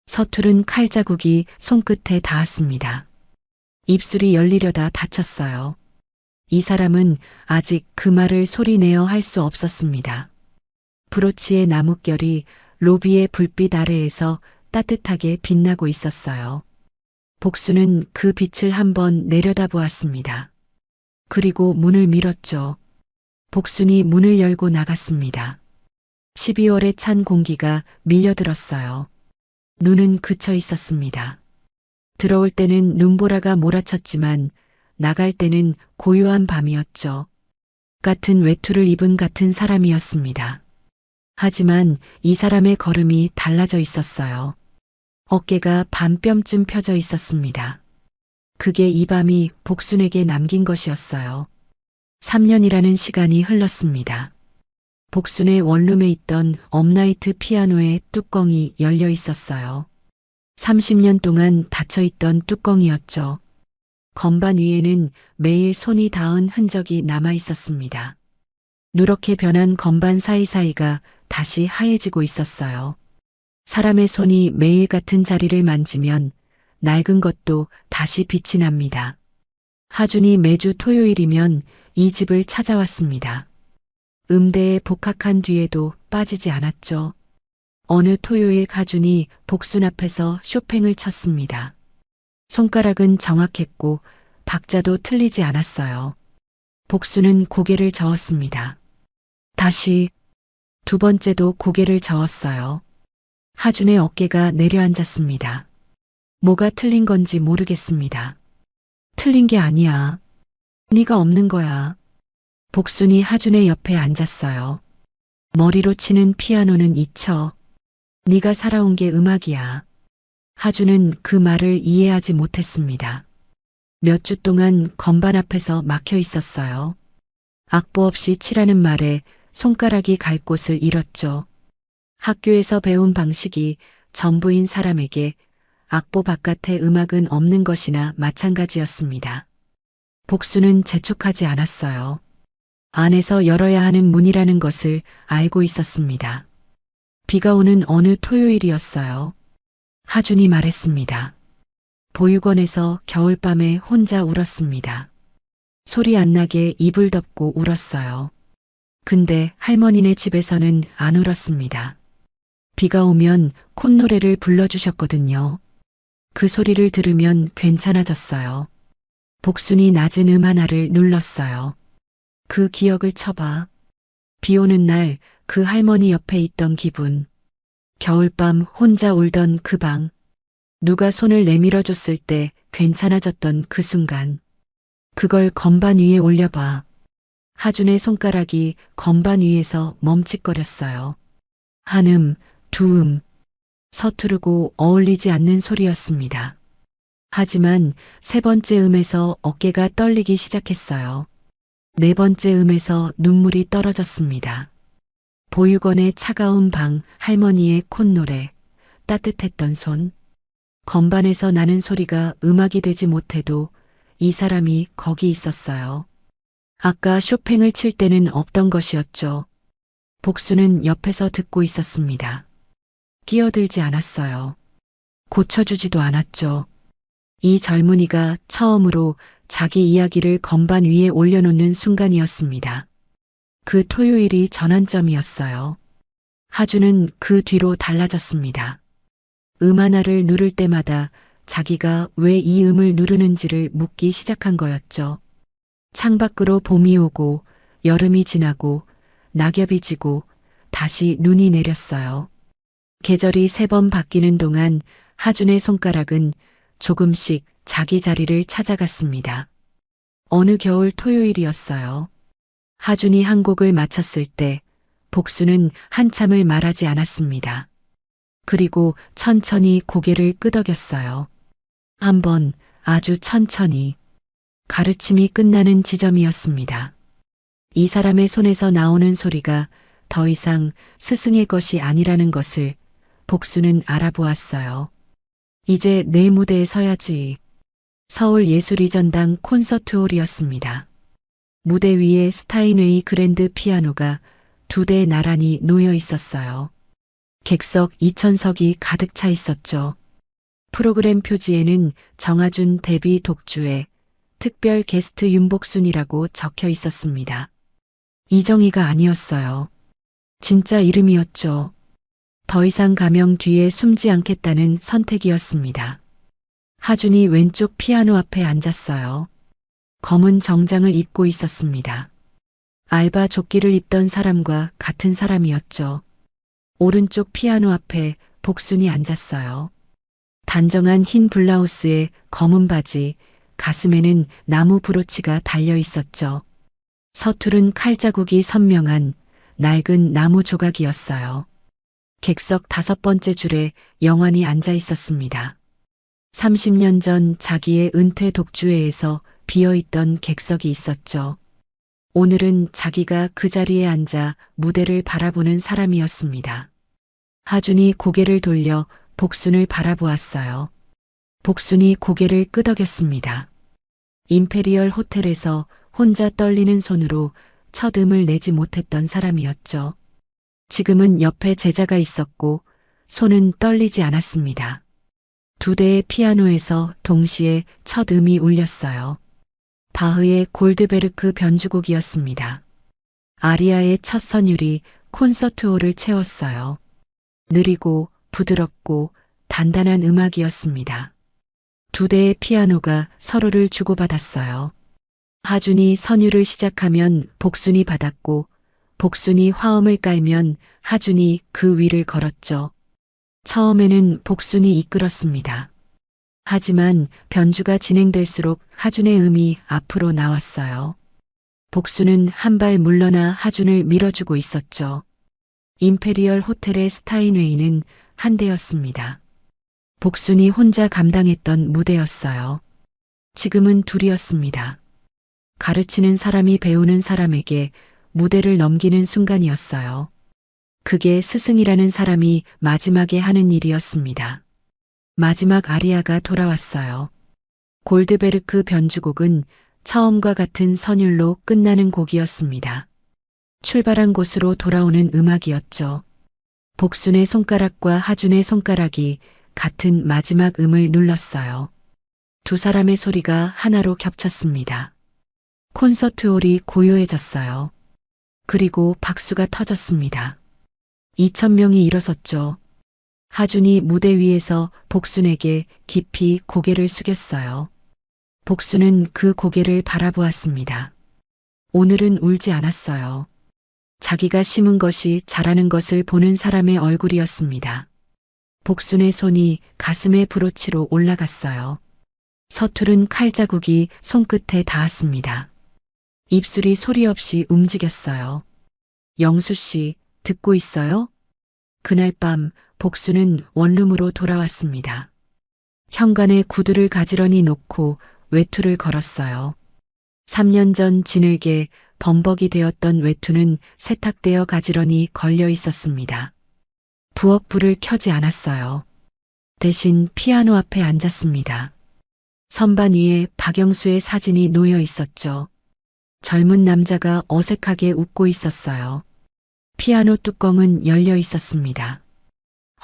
서투른 칼자국이 손끝에 닿았습니다. 입술이 열리려다 닫혔어요. 이 사람은 아직 그 말을 소리내어 할 수 없었습니다. 브로치의 나뭇결이 로비의 불빛 아래에서 따뜻하게 빛나고 있었어요. 복수는 그 빛을 한번 내려다보았습니다. 그리고 문을 밀었죠. 복순이 문을 열고 나갔습니다. 12월에 찬 공기가 밀려들었어요. 눈은 그쳐 있었습니다. 들어올 때는 눈보라가 몰아쳤지만 나갈 때는 고요한 밤이었죠. 같은 외투를 입은 같은 사람이었습니다. 하지만 이 사람의 걸음이 달라져 있었어요. 어깨가 반뼘쯤 펴져 있었습니다. 그게 이 밤이 복순에게 남긴 것이었어요. 3년이라는 시간이 흘렀습니다. 복순의 원룸에 있던 업라이트 피아노의 뚜껑이 열려 있었어요. 30년 동안 닫혀 있던 뚜껑이었죠. 건반 위에는 매일 손이 닿은 흔적이 남아 있었습니다. 누렇게 변한 건반 사이사이가 다시 하얘지고 있었어요. 사람의 손이 매일 같은 자리를 만지면 낡은 것도 다시 빛이 납니다. 하준이 매주 토요일이면 이 집을 찾아왔습니다. 음대에 복학한 뒤에도 빠지지 않았죠. 어느 토요일 하준이 복순 앞에서 쇼팽을 쳤습니다. 손가락은 정확했고 박자도 틀리지 않았어요. 복순은 고개를 저었습니다. 다시 두 번째도 고개를 저었어요. 하준의 어깨가 내려앉았습니다. 뭐가 틀린 건지 모르겠습니다. 틀린 게 아니야. 네가 없는 거야. 복순이 하준의 옆에 앉았어요. 머리로 치는 피아노는 잊혀. 네가 살아온 게 음악이야. 하준은 그 말을 이해하지 못했습니다. 몇 주 동안 건반 앞에서 막혀 있었어요. 악보 없이 치라는 말에 손가락이 갈 곳을 잃었죠. 학교에서 배운 방식이 전부인 사람에게 악보 바깥에 음악은 없는 것이나 마찬가지였습니다. 복수는 재촉하지 않았어요. 안에서 열어야 하는 문이라는 것을 알고 있었습니다. 비가 오는 어느 토요일이었어요. 하준이 말했습니다. 보육원에서 겨울밤에 혼자 울었습니다. 소리 안 나게 이불 덮고 울었어요. 근데 할머니네 집에서는 안 울었습니다. 비가 오면 콧노래를 불러주셨거든요. 그 소리를 들으면 괜찮아졌어요. 복순이 낮은 음 하나를 눌렀어요. 그 기억을 쳐봐. 비 오는 날 그 할머니 옆에 있던 기분. 겨울밤 혼자 울던 그 방. 누가 손을 내밀어 줬을 때 괜찮아졌던 그 순간. 그걸 건반 위에 올려봐. 하준의 손가락이 건반 위에서 멈칫거렸어요. 한 음, 두 음. 서투르고 어울리지 않는 소리였습니다. 하지만 세 번째 음에서 어깨가 떨리기 시작했어요. 네 번째 음에서 눈물이 떨어졌습니다. 보육원의 차가운 방, 할머니의 콧노래, 따뜻했던 손, 건반에서 나는 소리가 음악이 되지 못해도 이 사람이 거기 있었어요. 아까 쇼팽을 칠 때는 없던 것이었죠. 복수는 옆에서 듣고 있었습니다. 끼어들지 않았어요. 고쳐주지도 않았죠. 이 젊은이가 처음으로 자기 이야기를 건반 위에 올려놓는 순간이었습니다. 그 토요일이 전환점이었어요. 하주는 그 뒤로 달라졌습니다. 음 하나를 누를 때마다 자기가 왜 이 음을 누르는지를 묻기 시작한 거였죠. 창밖으로 봄이 오고 여름이 지나고 낙엽이 지고 다시 눈이 내렸어요. 계절이 세 번 바뀌는 동안 하준의 손가락은 조금씩 자기 자리를 찾아갔습니다. 어느 겨울 토요일이었어요. 하준이 한 곡을 마쳤을 때 복수는 한참을 말하지 않았습니다. 그리고 천천히 고개를 끄덕였어요. 한 번 아주 천천히. 가르침이 끝나는 지점이었습니다. 이 사람의 손에서 나오는 소리가 더 이상 스승의 것이 아니라는 것을 복수는 알아보았어요. 이제 내 무대에 서야지. 서울예술이전당 콘서트홀이었습니다. 무대 위에 스타인웨이 그랜드 피아노가 2대 나란히 놓여 있었어요. 객석 2,000석이 가득 차 있었죠. 프로그램 표지에는 정하준 데뷔 독주에 특별 게스트 윤복순이라고 적혀 있었습니다. 이정희가 아니었어요. 진짜 이름이었죠. 더 이상 가명 뒤에 숨지 않겠다는 선택이었습니다. 하준이 왼쪽 피아노 앞에 앉았어요. 검은 정장을 입고 있었습니다. 알바 조끼를 입던 사람과 같은 사람이었죠. 오른쪽 피아노 앞에 복순이 앉았어요. 단정한 흰 블라우스에 검은 바지, 가슴에는 나무 브로치가 달려 있었죠. 서투른 칼자국이 선명한 낡은 나무 조각이었어요. 객석 5번째 줄에 영환이 앉아 있었습니다. 30년 전 자기의 은퇴 독주회에서 비어있던 객석이 있었죠. 오늘은 자기가 그 자리에 앉아 무대를 바라보는 사람이었습니다. 하준이 고개를 돌려 복순을 바라보았어요. 복순이 고개를 끄덕였습니다. 임페리얼 호텔에서 혼자 떨리는 손으로 첫 음을 내지 못했던 사람이었죠. 지금은 옆에 제자가 있었고 손은 떨리지 않았습니다. 2대의 피아노에서 동시에 첫 음이 울렸어요. 바흐의 골드베르크 변주곡이었습니다. 아리아의 첫 선율이 콘서트홀을 채웠어요. 느리고 부드럽고 단단한 음악이었습니다. 2대의 피아노가 서로를 주고받았어요. 하준이 선율을 시작하면 복순이 받았고 복순이 화음을 깔면 하준이 그 위를 걸었죠. 처음에는 복순이 이끌었습니다. 하지만 변주가 진행될수록 하준의 음이 앞으로 나왔어요. 복순은 한 발 물러나 하준을 밀어주고 있었죠. 임페리얼 호텔의 스타인웨이는 한 대였습니다. 복순이 혼자 감당했던 무대였어요. 지금은 둘이었습니다. 가르치는 사람이 배우는 사람에게 무대를 넘기는 순간이었어요. 그게 스승이라는 사람이 마지막에 하는 일이었습니다. 마지막 아리아가 돌아왔어요. 골드베르크 변주곡은 처음과 같은 선율로 끝나는 곡이었습니다. 출발한 곳으로 돌아오는 음악이었죠. 복순의 손가락과 하준의 손가락이 같은 마지막 음을 눌렀어요. 두 사람의 소리가 하나로 겹쳤습니다. 콘서트홀이 고요해졌어요. 그리고 박수가 터졌습니다. 2,000명이 일어섰죠. 하준이 무대 위에서 복순에게 깊이 고개를 숙였어요. 복순은 그 고개를 바라보았습니다. 오늘은 울지 않았어요. 자기가 심은 것이 자라는 것을 보는 사람의 얼굴이었습니다. 복순의 손이 가슴의 브로치로 올라갔어요. 서투른 칼자국이 손끝에 닿았습니다. 입술이 소리 없이 움직였어요. 영수 씨, 듣고 있어요? 그날 밤 복순은 원룸으로 돌아왔습니다. 현관에 구두를 가지런히 놓고 외투를 걸었어요. 3년 전 진흙에 범벅이 되었던 외투는 세탁되어 가지런히 걸려 있었습니다. 부엌 불을 켜지 않았어요. 대신 피아노 앞에 앉았습니다. 선반 위에 박영수의 사진이 놓여 있었죠. 젊은 남자가 어색하게 웃고 있었어요. 피아노 뚜껑은 열려 있었습니다.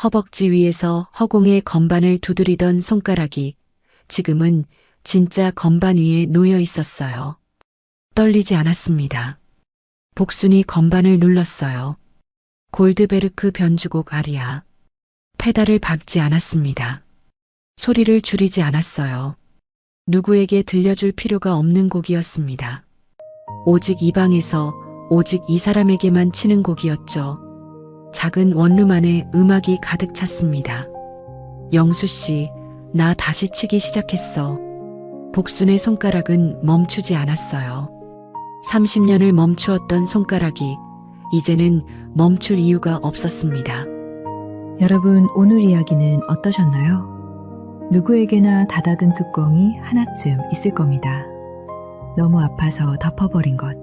허벅지 위에서 허공의 건반을 두드리던 손가락이 지금은 진짜 건반 위에 놓여 있었어요. 떨리지 않았습니다. 복순이 건반을 눌렀어요. 골드베르크 변주곡 아리아. 페달을 밟지 않았습니다. 소리를 줄이지 않았어요. 누구에게 들려줄 필요가 없는 곡이었습니다. 오직 이 방에서 오직 이 사람에게만 치는 곡이었죠. 작은 원룸 안에 음악이 가득 찼습니다. 영수 씨, 나 다시 치기 시작했어. 복순의 손가락은 멈추지 않았어요. 30년을 멈추었던 손가락이 이제는 멈출 이유가 없었습니다. 여러분, 오늘 이야기는 어떠셨나요? 누구에게나 닫아둔 뚜껑이 하나쯤 있을 겁니다. 너무 아파서 덮어버린 것,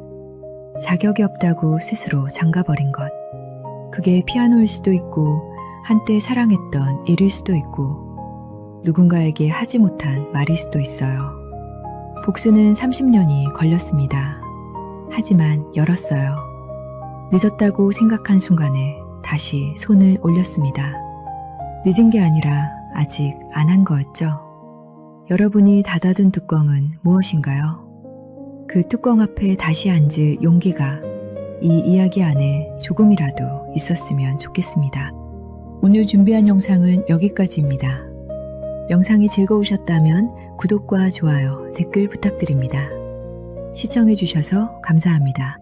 자격이 없다고 스스로 잠가버린 것, 그게 피아노일 수도 있고 한때 사랑했던 일일 수도 있고 누군가에게 하지 못한 말일 수도 있어요. 복수는 30년이 걸렸습니다. 하지만 열었어요. 늦었다고 생각한 순간에 다시 손을 올렸습니다. 늦은 게 아니라 아직 안 한 거였죠. 여러분이 닫아둔 뚜껑은 무엇인가요? 그 뚜껑 앞에 다시 앉을 용기가 이 이야기 안에 조금이라도 있었으면 좋겠습니다. 오늘 준비한 영상은 여기까지입니다. 영상이 즐거우셨다면 구독과 좋아요, 댓글 부탁드립니다. 시청해주셔서 감사합니다.